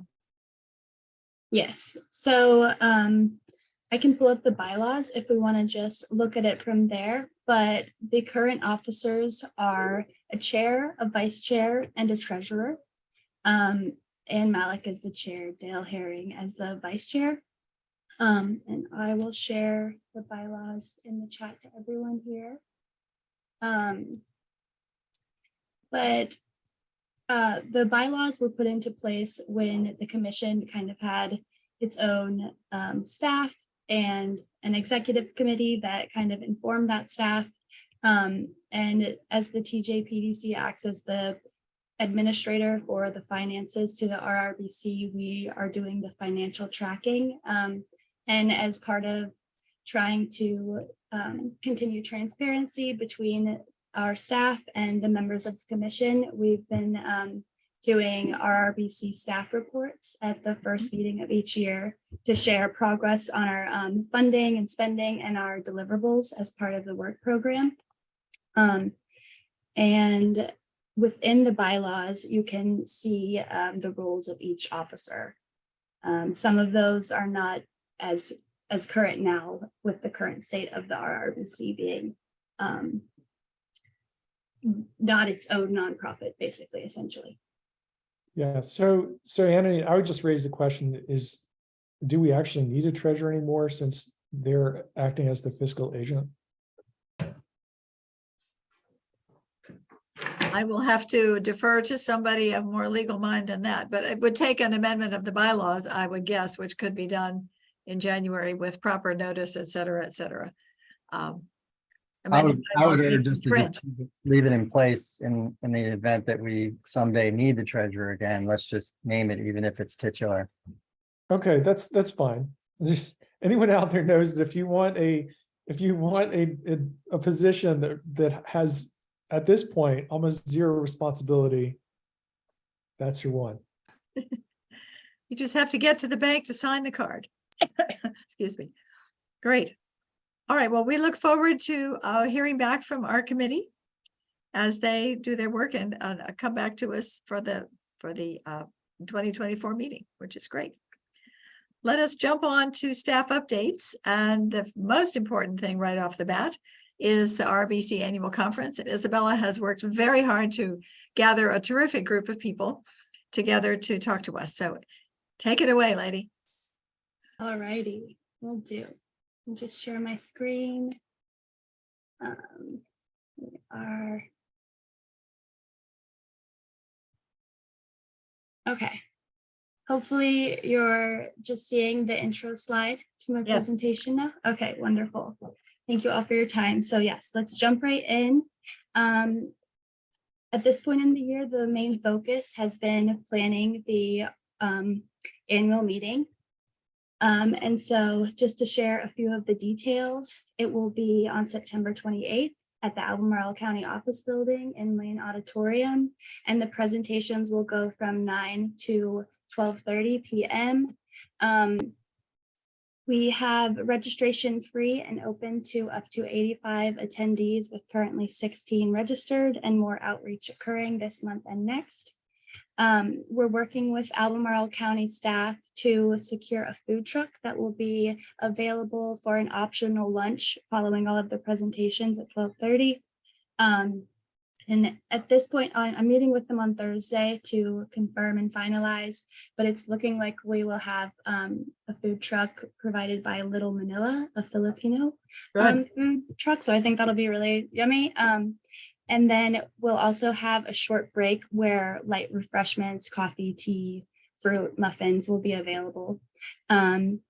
Yes, so I can pull up the bylaws if we want to just look at it from there, but the current officers are a chair, a vice chair, and a treasurer. Ann Malik is the chair, Dale Herring as the vice chair. And I will share the bylaws in the chat to everyone here. But the bylaws were put into place when the commission kind of had its own staff and an executive committee that kind of informed that staff. And as the TJPDC acts as the administrator for the finances to the RRBC, we are doing the financial tracking. And as part of trying to continue transparency between our staff and the members of the commission, we've been doing RRBC staff reports at the first meeting of each year to share progress on our funding and spending and our deliverables as part of the work program. And within the bylaws, you can see the roles of each officer. Some of those are not as current now with the current state of the RRBC being not its own nonprofit, basically, essentially. Yeah, so Annie, I would just raise the question is, do we actually need a treasurer anymore since they're acting as the fiscal agent? I will have to defer to somebody of more legal mind than that, but it would take an amendment of the bylaws, I would guess, which could be done in January with proper notice, et cetera, et cetera. I would just leave it in place in the event that we someday need the treasurer again. Let's just name it, even if it's titular. Okay, that's fine. Anyone out there knows that if you want a position that has at this point almost zero responsibility, that's your one. You just have to get to the bank to sign the card. Excuse me. Great. All right, well, we look forward to hearing back from our committee as they do their work and come back to us for the 2024 meeting, which is great. Let us jump on to staff updates. And the most important thing right off the bat is the RRBC annual conference. And Isabella has worked very hard to gather a terrific group of people together to talk to us. So take it away, lady. All righty, will do. I'll just share my screen. We are. Okay. Hopefully you're just seeing the intro slide to my presentation now. Okay, wonderful. Thank you all for your time. So yes, let's jump right in. At this point in the year, the main focus has been planning the annual meeting. And so just to share a few of the details, it will be on September 28th at the Albemarle County Office Building in Lane Auditorium. And the presentations will go from 9 to 12:30 p.m. We have registration free and open to up to 85 attendees with currently 16 registered and more outreach occurring this month and next. We're working with Albemarle County staff to secure a food truck that will be available for an optional lunch following all of the presentations at 12:30. And at this point, I'm meeting with them on Thursday to confirm and finalize, but it's looking like we will have a food truck provided by Little Manila, a Filipino food truck. So I think that'll be really yummy. And then we'll also have a short break where light refreshments, coffee, tea, fruit, muffins will be available. And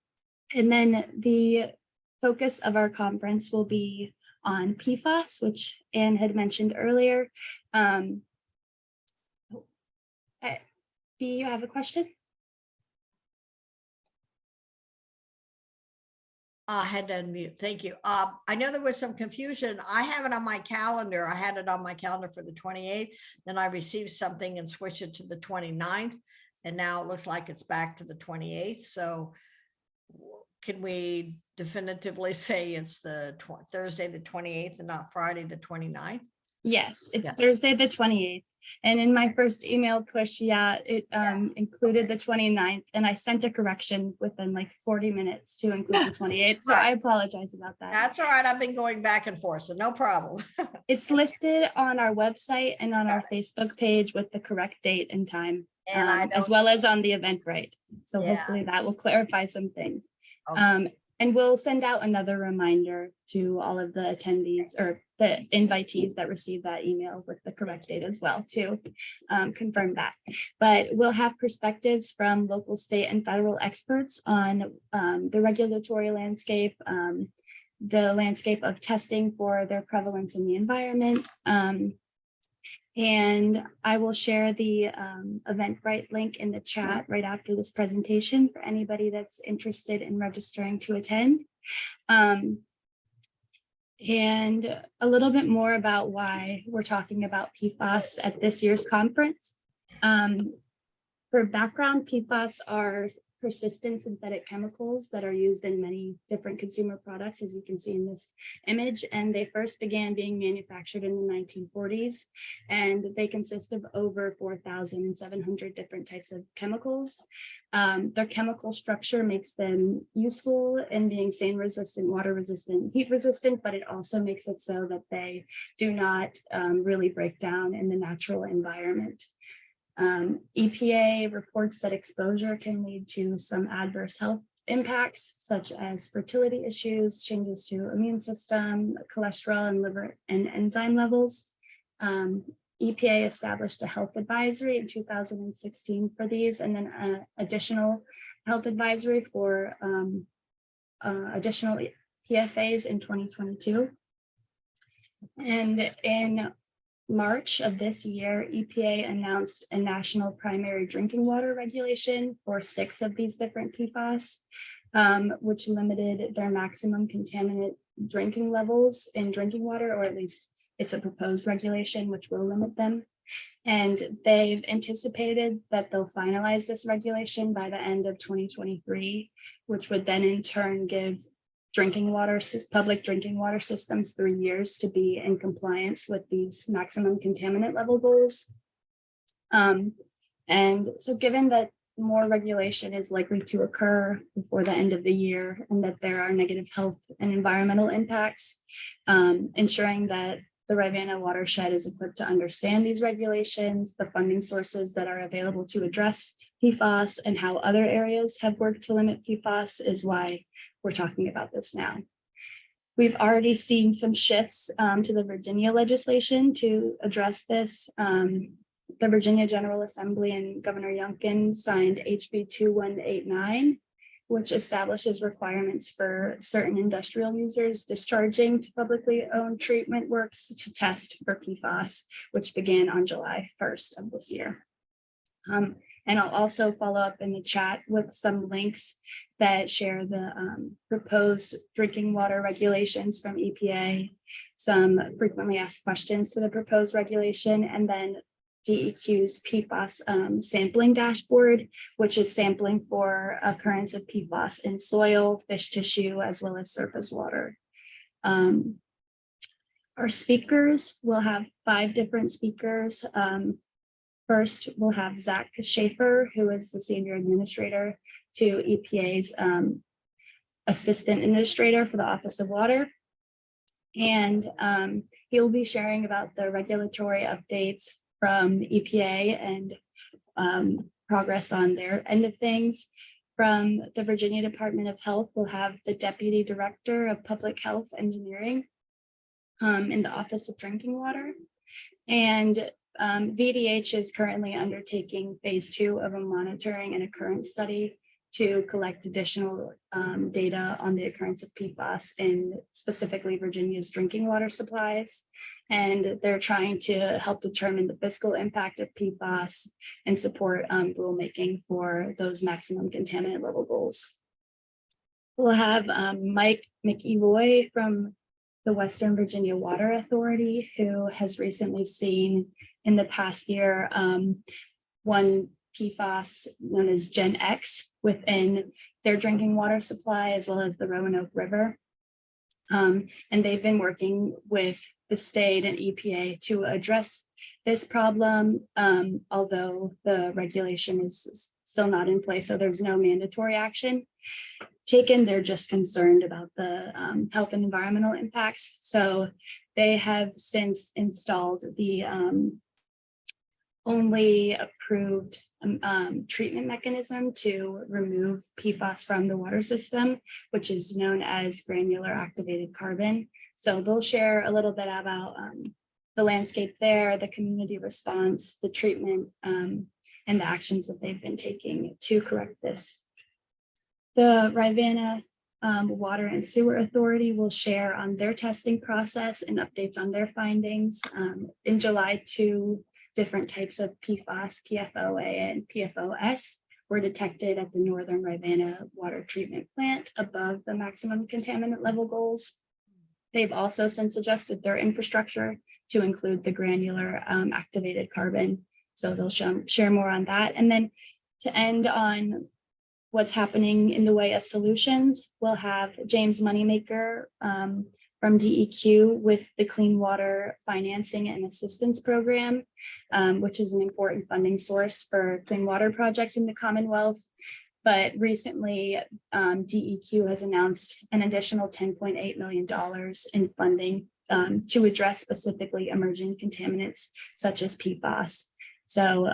then the focus of our conference will be on PFAS, which Anne had mentioned earlier. Do you have a question? I had to unmute. Thank you. I know there was some confusion. I have it on my calendar. I had it on my calendar for the 28th. Then I received something and switched it to the 29th. And now it looks like it's back to the 28th. So can we definitively say it's the Thursday, the 28th and not Friday, the 29th? Yes, it's Yes. Thursday, the 28th. And in my first email push, it included the 29th, and I sent a correction within like 40 minutes to include the 28th. So Right. I apologize about that. That's all right. I've been going back and forth, so no problem. It's listed on our website and on our Facebook page with the correct date and time, And I as don't- well as on the Eventbrite. So Yeah. hopefully that will clarify some things. Okay. And we'll send out another reminder to all of the attendees or the invitees that receive that email with the correct date as well to confirm that. But we'll have perspectives from local, state, and federal experts on the regulatory landscape, the landscape of testing for their prevalence in the environment. And I will share the Eventbrite link in the chat right after this presentation for anybody that's interested in registering to attend. And a little bit more about why we're talking about PFAS at this year's conference. For background, PFAS are persistent synthetic chemicals that are used in many different consumer products, as you can see in this image. And they first began being manufactured in the 1940s, and they consist of over 4,700 different types of chemicals. Their chemical structure makes them useful in being stain resistant, water resistant, heat resistant, but it also makes it so that they do not really break down in the natural environment. EPA reports that exposure can lead to some adverse health impacts, such as fertility issues, changes to immune system, cholesterol, and liver and enzyme levels. EPA established a health advisory in 2016 for these, and then an additional health advisory for additional PFAs in 2022. And in March of this year, EPA announced a national primary drinking water regulation for 6 of these different PFAS, which limited their maximum contaminant drinking levels in drinking water, or at least it's a proposed regulation which will limit them. And they've anticipated that they'll finalize this regulation by the end of 2023, which would then in turn give public drinking water systems 3 years to be in compliance with these maximum contaminant level goals. And so given that more regulation is likely to occur before the end of the year and that there are negative health and environmental impacts, ensuring that the Rivanna watershed is equipped to understand these regulations, the funding sources that are available to address PFAS, and how other areas have worked to limit PFAS is why we're talking about this now. We've already seen some shifts to the Virginia legislation to address this. The Virginia General Assembly and Governor Youngkin signed HB 2189, which establishes requirements for certain industrial users discharging to publicly owned treatment works to test for PFAS, which began on July 1st of this year. And I'll also follow up in the chat with some links that share the proposed drinking water regulations from EPA, some frequently asked questions to the proposed regulation, and then DEQ's PFAS sampling dashboard, which is sampling for occurrence of PFAS in soil, fish tissue, as well as surface water. Our speakers will have 5 different speakers. First, we'll have Zach Schaefer, who is the Senior Administrator to EPA's Assistant Administrator for the Office of Water. And he'll be sharing about the regulatory updates from EPA and progress on their end of things. From the Virginia Department of Health, we'll have the Deputy Director of Public Health Engineering in the Office of Drinking Water. And VDH is currently undertaking phase 2 of a monitoring and occurrence study to collect additional data on the occurrence of PFAS in specifically Virginia's drinking water supplies. And they're trying to help determine the fiscal impact of PFAS and support rulemaking for those maximum contaminant level goals. We'll have Mike McEvoy from the Western Virginia Water Authority, who has recently seen in the past year one PFAS known as Gen X within their drinking water supply, as well as the Roanoke River. And they've been working with the state and EPA to address this problem, although the regulation is still not in place, so there's no mandatory action taken. They're just concerned about the health and environmental impacts. So they have since installed the only approved treatment mechanism to remove PFAS from the water system, which is known as granular activated carbon. So they'll share a little bit about the landscape there, the community response, the treatment, and the actions that they've been taking to correct this. The Rivanna Water and Sewer Authority will share on their testing process and updates on their findings. In July, 2 different types of PFAS, PFOA and PFOS, were detected at the Northern Rivanna Water Treatment Plant above the maximum contaminant level goals. They've also since adjusted their infrastructure to include the granular activated carbon. So they'll share more on that. And then to end on what's happening in the way of solutions, we'll have James Moneymaker from DEQ with the Clean Water Financing and Assistance Program, which is an important funding source for clean water projects in the Commonwealth. But recently, DEQ has announced an additional $10.8 million in funding to address specifically emerging contaminants such as PFAS. So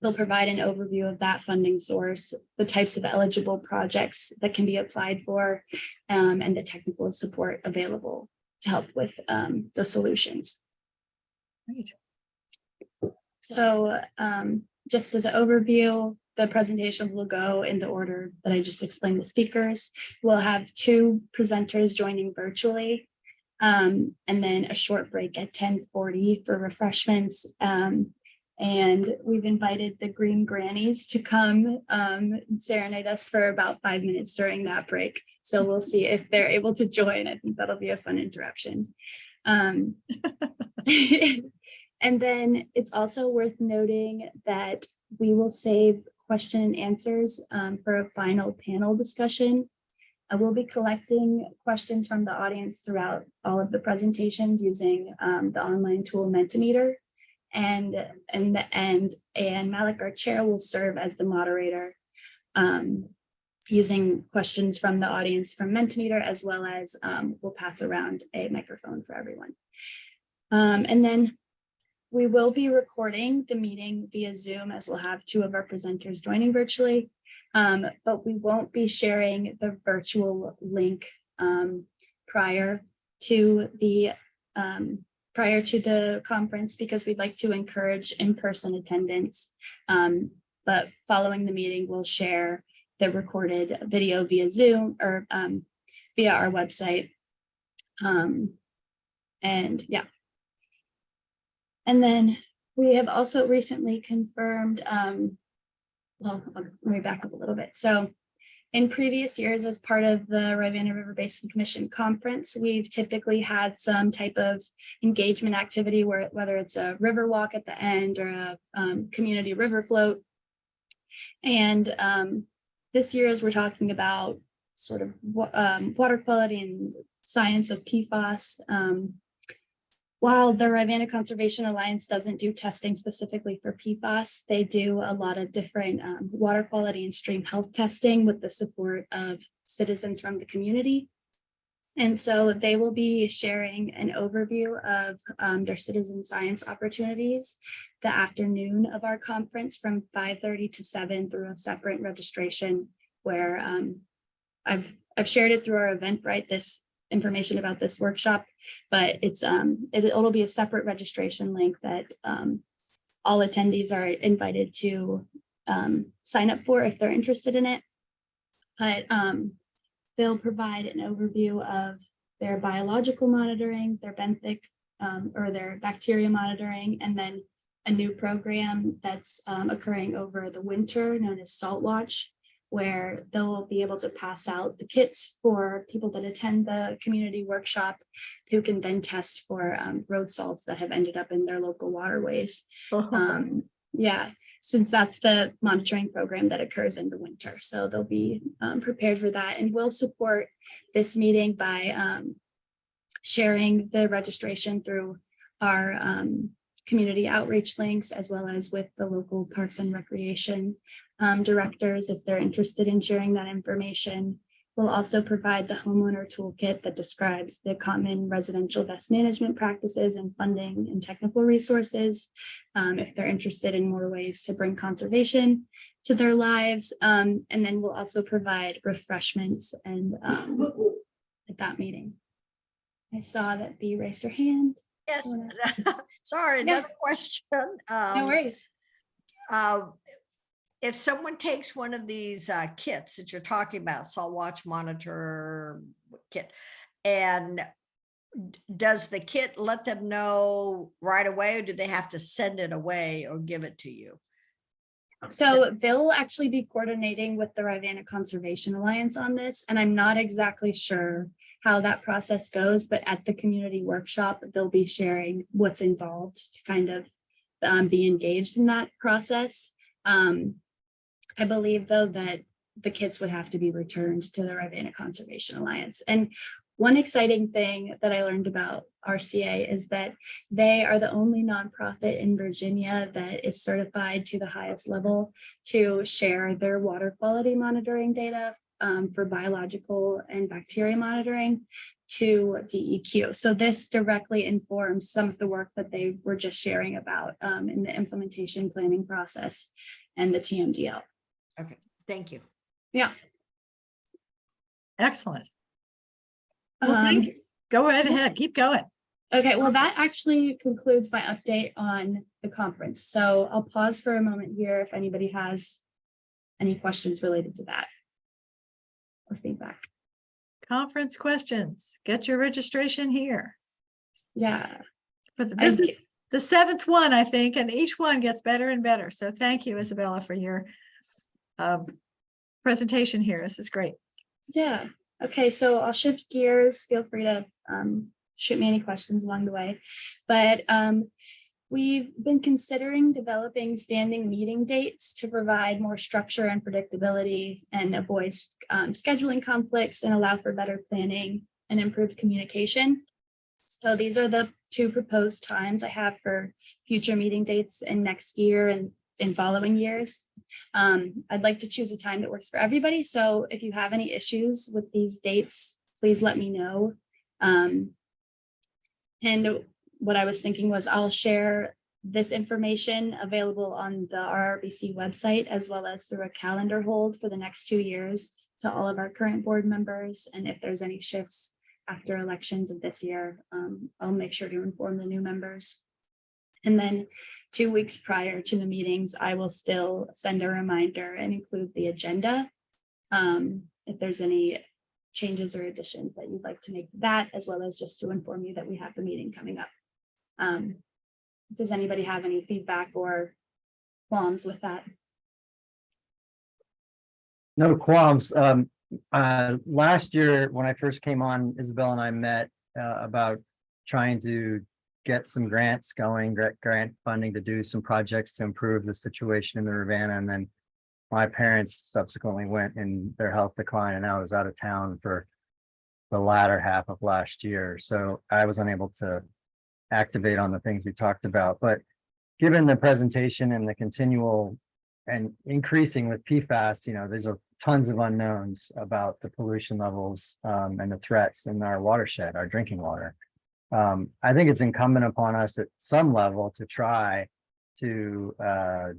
they'll provide an overview of that funding source, the types of eligible projects that can be applied for, and the technical support available to help with the solutions. Great. So just as an overview, the presentation will go in the order that I just explained the speakers. We'll have 2 presenters joining virtually, and then a short break at 10:40 for refreshments. And we've invited the Green Grannies to come and serenade us for about 5 minutes during that break. So we'll see if they're able to join. I think that'll be a fun interruption. And then it's also worth noting that we will save question and answers for a final panel discussion. I will be collecting questions from the audience throughout all of the presentations using the online tool Mentimeter. And in the end, Ann Malik, our chair, will serve as the moderator using questions from the audience from Mentimeter, as well as we'll pass around a microphone for everyone. And then we will be recording the meeting via Zoom, as we'll have 2 of our presenters joining virtually, but we won't be sharing the virtual link prior to the conference, because we'd like to encourage in-person attendance. But following the meeting, we'll share the recorded video via Zoom or via our website. And yeah. And then we have also recently confirmed, well, let me back up a little bit. So in previous years, as part of the Rivanna River Basin Commission conference, we've typically had some type of engagement activity, whether it's a river walk at the end or a community river float. And this year, as we're talking about sort of water quality and science of PFAS, while the Rivanna Conservation Alliance doesn't do testing specifically for PFAS, they do a lot of different water quality and stream health testing with the support of citizens from the community. And so they will be sharing an overview of their citizen science opportunities the afternoon of our conference from 5:30 to 7 through a separate registration, where I've shared it through our Eventbrite. This information about this workshop, but it'll be a separate registration link that all attendees are invited to sign up for if they're interested in it. But they'll provide an overview of their biological monitoring, their benthic or their bacteria monitoring, and then a new program that's occurring over the winter known as Salt Watch, where they'll be able to pass out the kits for people that attend the community workshop who can then test for road salts that have ended up in their local waterways. Yeah, since that's the monitoring program that occurs in the winter. So they'll be prepared for that, and we'll support this meeting by sharing the registration through our community outreach links, as well as with the local parks and recreation directors if they're interested in sharing that information. We'll also provide the homeowner toolkit that describes the common residential best management practices and funding and technical resources if they're interested in more ways to bring conservation to their lives. And then we'll also provide refreshments and at that meeting. I saw that Bea raised her hand. Yes, sorry, Yeah. another question. No worries. If someone takes one of these kits that you're talking about, Salt Watch Monitor kit, and does the kit let them know right away, or do they have to send it away or give it to you? So they'll actually be coordinating with the Rivanna Conservation Alliance on this, and I'm not exactly sure how that process goes, but at the community workshop, they'll be sharing what's involved to kind of be engaged in that process. I believe, though, that the kits would have to be returned to the Rivanna Conservation Alliance. And one exciting thing that I learned about RCA is that they are the only nonprofit in Virginia that is certified to the highest level to share their water quality monitoring data for biological and bacteria monitoring to DEQ. So this directly informs some of the work that they were just sharing about in the implementation planning process and the TMDL. Okay, thank you. Yeah. Excellent. Well, thank you. Go right ahead. Keep going. Okay, well, that actually concludes my update on the conference. So I'll pause for a moment here if anybody has any questions related to that or feedback. Conference questions. Get your registration here. Yeah. This is the 7th one, I think, and each one gets better and better. So thank you, Isabella, for your presentation here. This is great. Yeah. Okay, so I'll shift gears. Feel free to shoot me any questions along the way. But we've been considering developing standing meeting dates to provide more structure and predictability and avoid scheduling conflicts and allow for better planning and improved communication. So these are the 2 proposed times I have for future meeting dates in next year and in following years. I'd like to choose a time that works for everybody. So if you have any issues with these dates, please let me know. And what I was thinking was I'll share this information available on the RRBC website, as well as through a calendar hold for the next 2 years to all of our current board members. And if there's any shifts after elections of this year, I'll make sure to inform the new members. And then 2 weeks prior to the meetings, I will still send a reminder and include the agenda. If there's any changes or additions that you'd like to make to that, as well as just to inform you that we have the meeting coming up. Does anybody have any feedback or qualms with that? No qualms. Last year, when I first came on, Isabel and I met about trying to get some grants going, grant funding to do some projects to improve the situation in the Rivanna. And then my parents subsequently went in their health decline, and I was out of town for the latter half of last year. So I was unable to activate on the things we talked about. But given the presentation and the continual and increasing with PFAS, there's tons of unknowns about the pollution levels and the threats in our watershed, our drinking water. I think it's incumbent upon us at some level to try to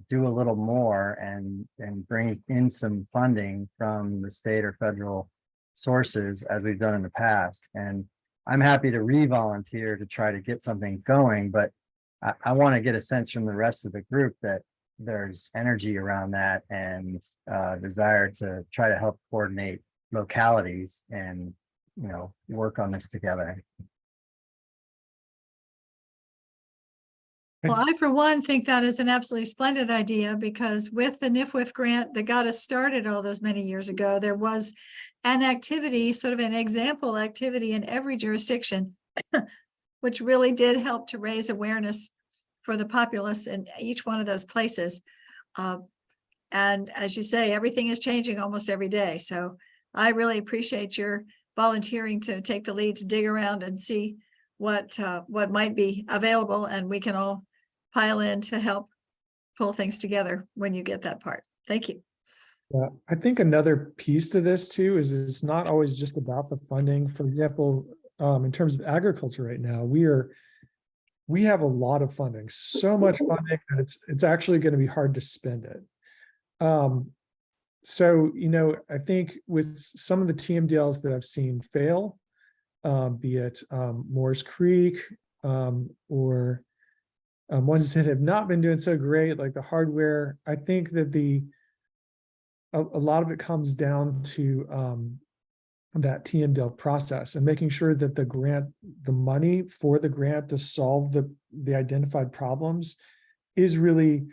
do a little more and bring in some funding from the state or federal sources as we've done in the past. And I'm happy to re-volunteer to try to get something going, but I want to get a sense from the rest of the group that there's energy around that and desire to try to help coordinate localities and, you know, work on this together. Well, I, for one, think that is an absolutely splendid idea, because with the NIFWIF grant that got us started all those many years ago, there was an activity, sort of an example activity in every jurisdiction, which really did help to raise awareness for the populace in each one of those places. And as you say, everything is changing almost every day. So I really appreciate your volunteering to take the lead to dig around and see what might be available, and we can all pile in to help pull things together when you get that part. Thank you. Yeah, I think another piece to this too is it's not always just about the funding. For example, in terms of agriculture right now, we have a lot of funding, so much funding that it's actually going to be hard to spend it. So, you know, I think with some of the TMDLs that I've seen fail, be it Moore's Creek or ones that have not been doing so great, like the hardware, I think that a lot of it comes down to that TMDL process and making sure that the money for the grant to solve the identified problems is really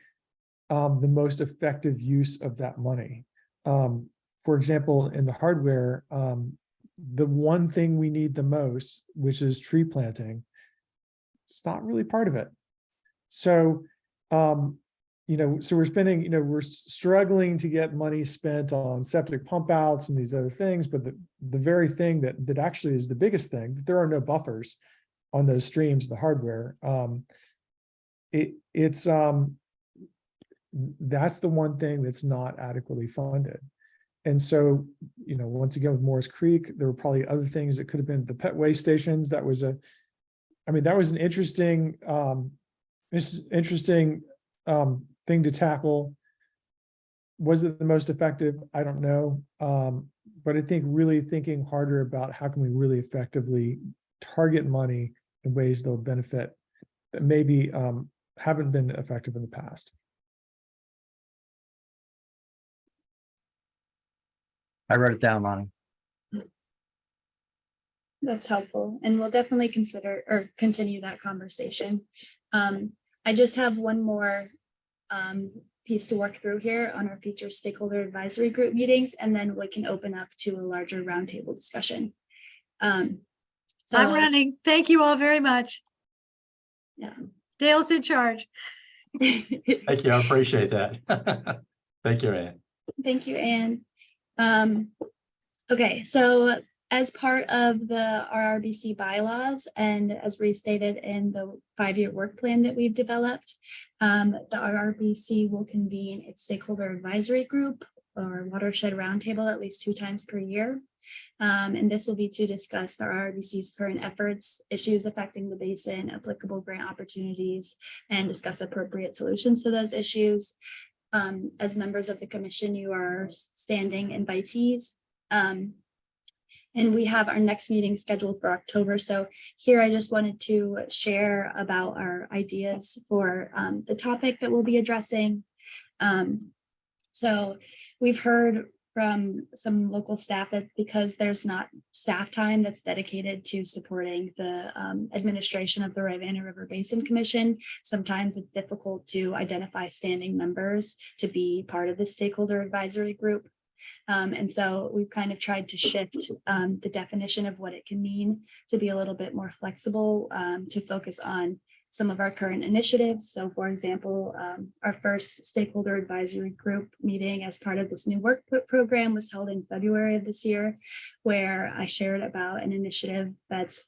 the most effective use of that money. For example, in the hardware, the one thing we need the most, which is tree planting, it's not really part of it. So, you know, so we're spending, you know, we're struggling to get money spent on septic pump outs and these other things, but the very thing that actually is the biggest thing, that there are no buffers on those streams, the hardware. That's the one thing that's not adequately funded. And so, you know, once again, with Moore's Creek, there were probably other things that could have been the pet waste stations. That was an interesting thing to tackle. Was it the most effective? I don't know. But I think really thinking harder about how can we really effectively target money in ways that will benefit that maybe haven't been effective in the past. I wrote it down, Lonnie. That's helpful, and we'll definitely consider or continue that conversation. I just have one more piece to work through here on our future stakeholder advisory group meetings, and then we can open up to a larger roundtable discussion. I'm running. Thank you all very much. Yeah. Dale's in charge. Thank you. I appreciate that. Thank you, Ann. Thank you, Ann. Okay, so as part of the RRBC bylaws and as restated in the 5-year work plan that we've developed, the RRBC will convene its stakeholder advisory group or watershed roundtable at least 2 times per year. And this will be to discuss the RRBC's current efforts, issues affecting the basin, applicable grant opportunities, and discuss appropriate solutions to those issues. As members of the commission, you are standing invitees. And we have our next meeting scheduled for October. So here I just wanted to share about our ideas for the topic that we'll be addressing. So we've heard from some local staff that because there's not staff time that's dedicated to supporting the administration of the Rivanna River Basin Commission, sometimes it's difficult to identify standing members to be part of the stakeholder advisory group. And so we've kind of tried to shift the definition of what it can mean to be a little bit more flexible, to focus on some of our current initiatives. So for example, our first stakeholder advisory group meeting as part of this new work program was held in February of this year, where I shared about an initiative that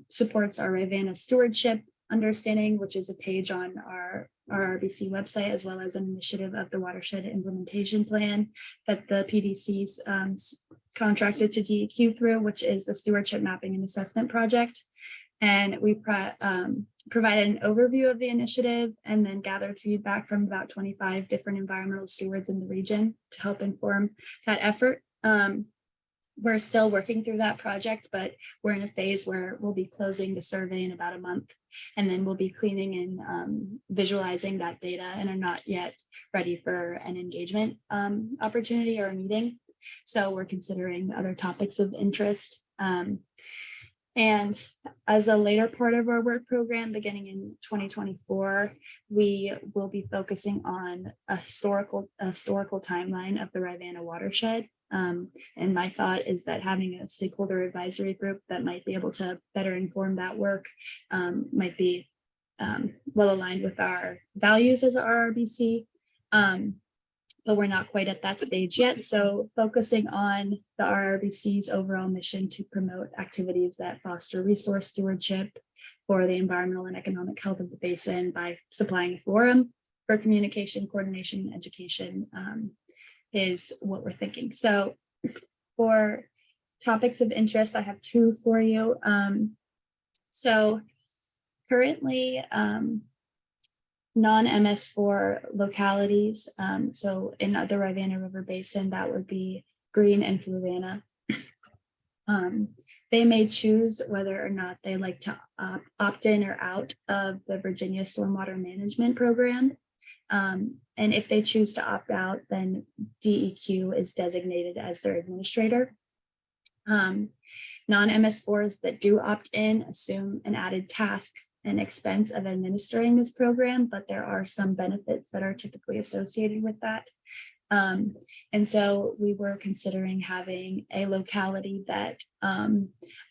supports our Rivanna stewardship understanding, which is a page on our RRBC website, as well as an initiative of the watershed implementation plan that the PDC's contracted to DEQ through, which is the stewardship mapping and assessment project. And we provided an overview of the initiative and then gathered feedback from about 25 different environmental stewards in the region to help inform that effort. we're still working through that project, but we're in a phase where we'll be closing the survey in about a month. And then we'll be cleaning and visualizing that data and are not yet ready for an engagement opportunity or a meeting. So we're considering other topics of interest. And as a later part of our work program, beginning in 2024, we will be focusing on a historical timeline of the Rivanna watershed. And my thought is that having a stakeholder advisory group that might be able to better inform that work might be well aligned with our values as a RRBC. But we're not quite at that stage yet. So focusing on the RRBC's overall mission to promote activities that foster resource stewardship for the environmental and economic health of the basin by supplying a forum for communication, coordination, and education is what we're thinking. So for topics of interest, I have two for you. So currently, non-MS4 localities. So in the Rivanna River Basin, that would be Green and Fluvanna. They may choose whether or not they like to opt in or out of the Virginia Stormwater Management Program. And if they choose to opt out, then DEQ is designated as their administrator. Non-MS4s that do opt in assume an added task and expense of administering this program, but there are some benefits that are typically associated with that. And so we were considering having a locality that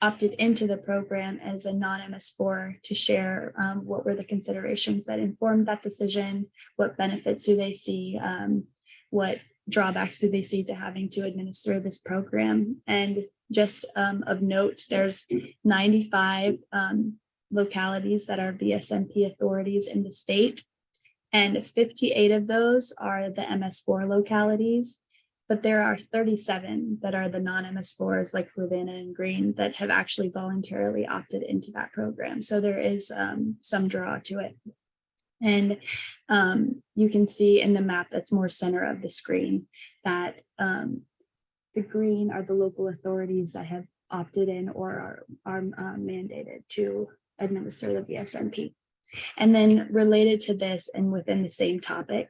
opted into the program as a non-MS4 to share what were the considerations that informed that decision, what benefits do they see, what drawbacks do they see to having to administer this program. And just of note, there's 95 localities that are VSMP authorities in the state, and 58 of those are the MS4 localities, but there are 37 that are the non-MS4s like Fluvanna and Green that have actually voluntarily opted into that program. So there is some draw to it. And you can see in the map that's more center of the screen that the green are the local authorities that have opted in or are mandated to administer the VSMP. And then related to this and within the same topic,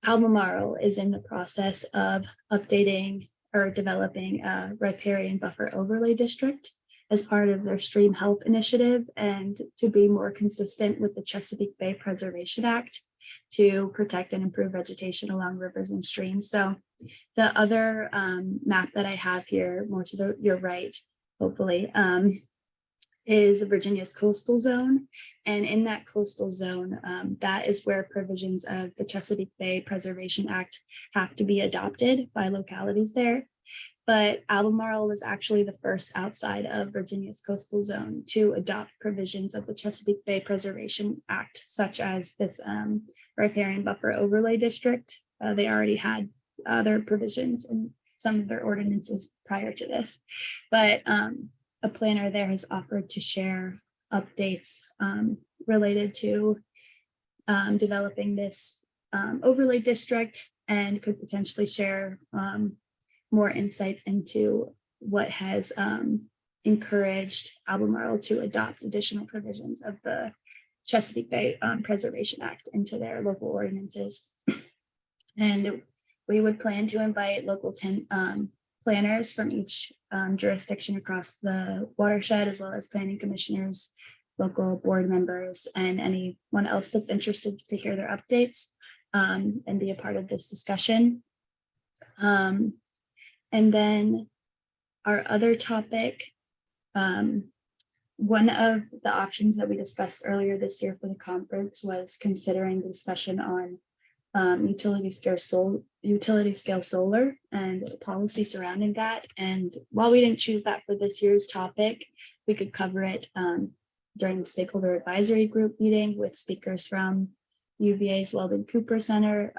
Albemarle is in the process of updating or developing a riparian buffer overlay district as part of their stream health initiative and to be more consistent with the Chesapeake Bay Preservation Act to protect and improve vegetation along rivers and streams. So the other map that I have here, more to your right, hopefully, is Virginia's coastal zone. And in that coastal zone, that is where provisions of the Chesapeake Bay Preservation Act have to be adopted by localities there. But Albemarle was actually the first outside of Virginia's coastal zone to adopt provisions of the Chesapeake Bay Preservation Act, such as this riparian buffer overlay district. They already had other provisions in some of their ordinances prior to this, but a planner there has offered to share updates related to developing this overlay district and could potentially share more insights into what has encouraged Albemarle to adopt additional provisions of the Chesapeake Bay Preservation Act into their local ordinances. And we would plan to invite local planners from each jurisdiction across the watershed, as well as planning commissioners, local board members, and anyone else that's interested to hear their updates and be a part of this discussion. And then our other topic, one of the options that we discussed earlier this year for the conference was considering the discussion on utility scale solar and the policy surrounding that. And while we didn't choose that for this year's topic, we could cover it during the stakeholder advisory group meeting with speakers from UVA's Weldon Cooper Center,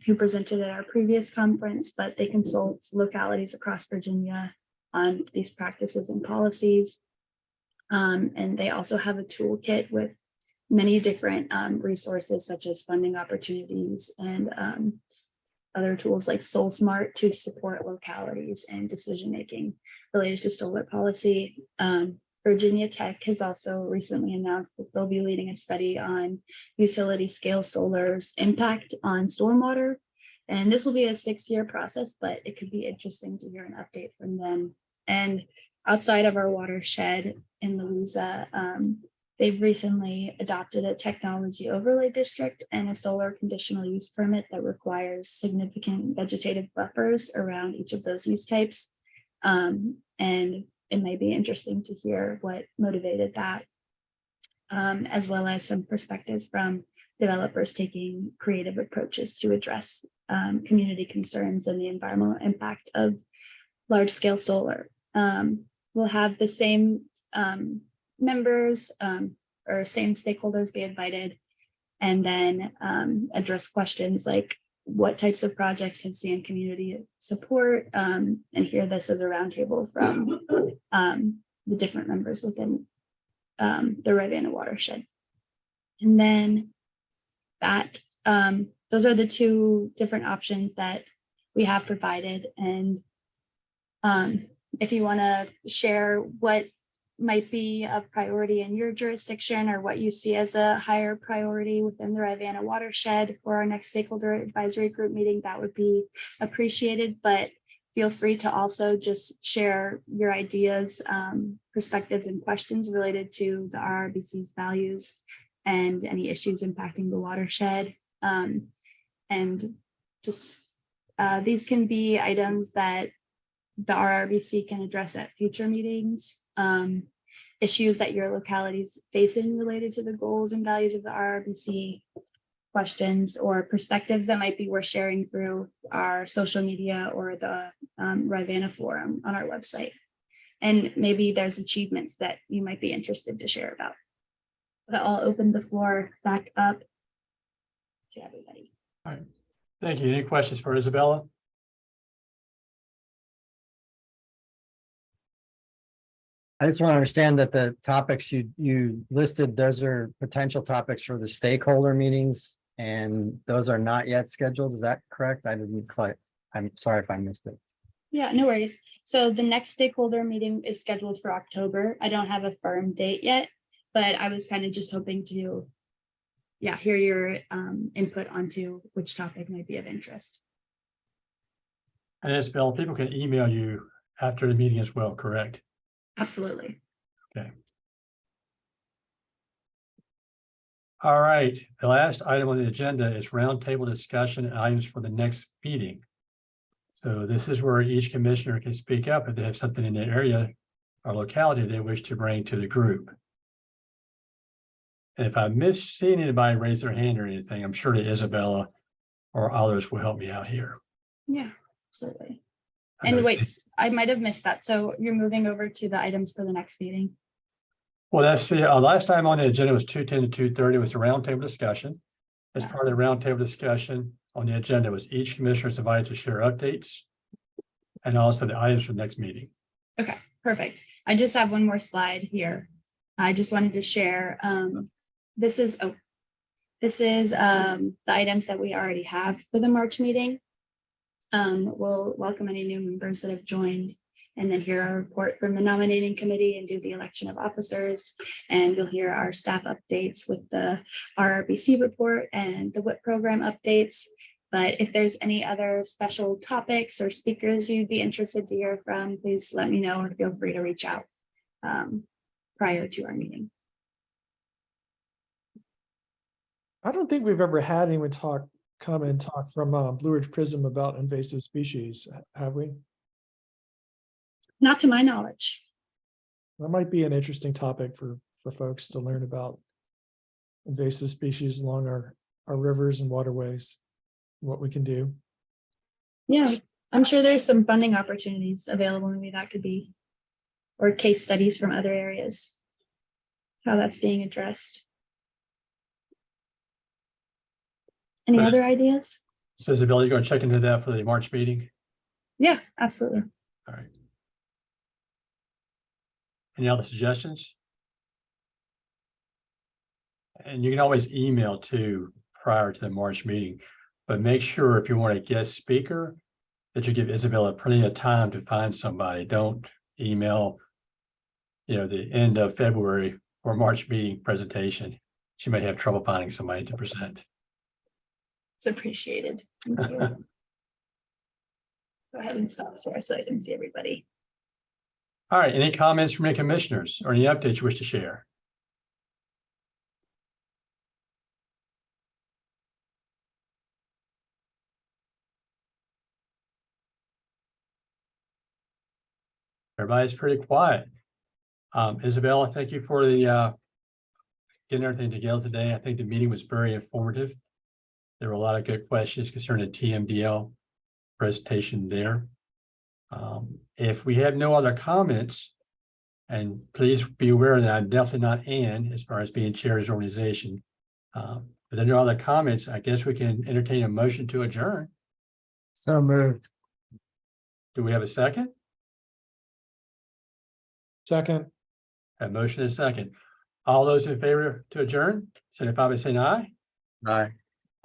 who presented at our previous conference, but they consult localities across Virginia on these practices and policies. And they also have a toolkit with many different resources, such as funding opportunities and other tools like SoulSmart to support localities and decision-making related to solar policy. Virginia Tech has also recently announced that they'll be leading a study on utility scale solar's impact on stormwater. And this will be a 6-year process, but it could be interesting to hear an update from them. And outside of our watershed in Louisa, they've recently adopted a technology overlay district and a solar conditional use permit that requires significant vegetative buffers around each of those use types. And it may be interesting to hear what motivated that, as well as some perspectives from developers taking creative approaches to address community concerns and the environmental impact of large-scale solar. We'll have the same members or same stakeholders be invited, and then address questions like what types of projects have seen community support, and hear this as a roundtable from the different members within the Rivanna watershed. And then that those are the 2 different options that we have provided. And if you want to share what might be of priority in your jurisdiction or what you see as a higher priority within the Rivanna watershed for our next stakeholder advisory group meeting, that would be appreciated. But feel free to also just share your ideas, perspectives, and questions related to the RRBC's values and any issues impacting the watershed. And just these can be items that the RRBC can address at future meetings. Issues that your locality is facing related to the goals and values of the RRBC, questions or perspectives that might be worth sharing through our social media or the Rivanna forum on our website. And maybe there's achievements that you might be interested to share about. But I'll open the floor back up to everybody. All right. Thank you. Any questions for Isabella? I just want to understand that the topics you listed, those are potential topics for the stakeholder meetings, and those are not yet scheduled. Is that correct? I didn't quite, I'm sorry if I missed it. Yeah, no worries. So the next stakeholder meeting is scheduled for October. I don't have a firm date yet, but I was kind of just hoping to, hear your input onto which topic might be of interest. And Isabella, people can email you after the meeting as well, correct? Absolutely. Okay. All right. The last item on the agenda is roundtable discussion and items for the next meeting. So this is where each commissioner can speak up if they have something in their area or locality they wish to bring to the group. And if I seen anybody raise their hand or anything, I'm sure that Isabella or others will help me out here. Yeah, absolutely. And wait, I might have missed that. So you're moving over to the items for the next meeting? Well, that's the last time on the agenda was 2:10 to 2:30 was the roundtable discussion. As part of the roundtable discussion on the agenda was each commissioner is invited to share updates and also the items for the next meeting. Okay, perfect. I just have one more slide here. I just wanted to share. This is the items that we already have for the March meeting. We'll welcome any new members that have joined, and then hear our report from the nominating committee and do the election of officers. And you'll hear our staff updates with the RRBC report and the WIP program updates. But if there's any other special topics or speakers you'd be interested to hear from, please let me know or feel free to reach out prior to our meeting. I don't think we've ever had anyone come and talk from Blue Ridge Prism about invasive species, have we? Not to my knowledge. That might be an interesting topic for folks to learn about invasive species along our rivers and waterways, what we can do. Yeah, I'm sure there's some funding opportunities available. Maybe that could be, or case studies from other areas, how that's being addressed. Any other ideas? So Isabella, you're going to check into that for the March meeting? Yeah, absolutely. All right. Any other suggestions? And you can always email too prior to the March meeting. But make sure if you want a guest speaker, that you give Isabella plenty of time to find somebody. Don't email, the end of February or March meeting presentation. She may have trouble finding somebody to present. It's appreciated. Thank you. Go ahead and stop there so I can see everybody. All right, any comments from any commissioners or any updates you wish to share? Everybody's pretty quiet. Isabella, thank you for the getting everything together today. I think the meeting was very informative. There were a lot of good questions concerning the TMDL presentation there. If we have no other comments, and please be aware that I'm definitely not Ann as far as being chair of this organization. But there are no other comments. I guess we can entertain a motion to adjourn. So moved. Do we have a second? Second, A motion is second. All those in favor to adjourn, signify by saying aye. Aye.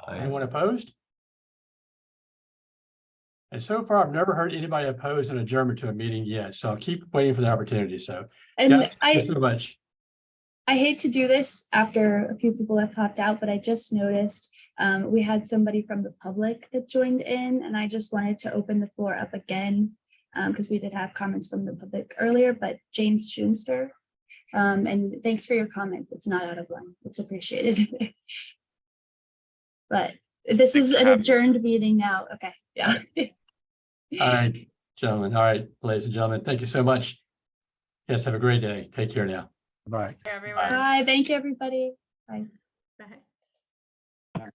Anyone opposed? And so far, I've never heard anybody oppose an adjournment to a meeting yet, so I'll keep waiting for the opportunity. So, And yeah, thank you so much. I hate to do this after a few people have popped out, but I just noticed we had somebody from the public that joined in, and I just wanted to open the floor up again because we did have comments from the public earlier, but James Schuster. And thanks for your comment. It's not out of line. It's appreciated. But this is an adjourned meeting now. Okay, yeah. All right, gentlemen. All right, ladies and gentlemen, thank you so much. Yes, have a great day. Take care now. Bye. Everyone. Bye. Thank you, everybody. Bye. Bye.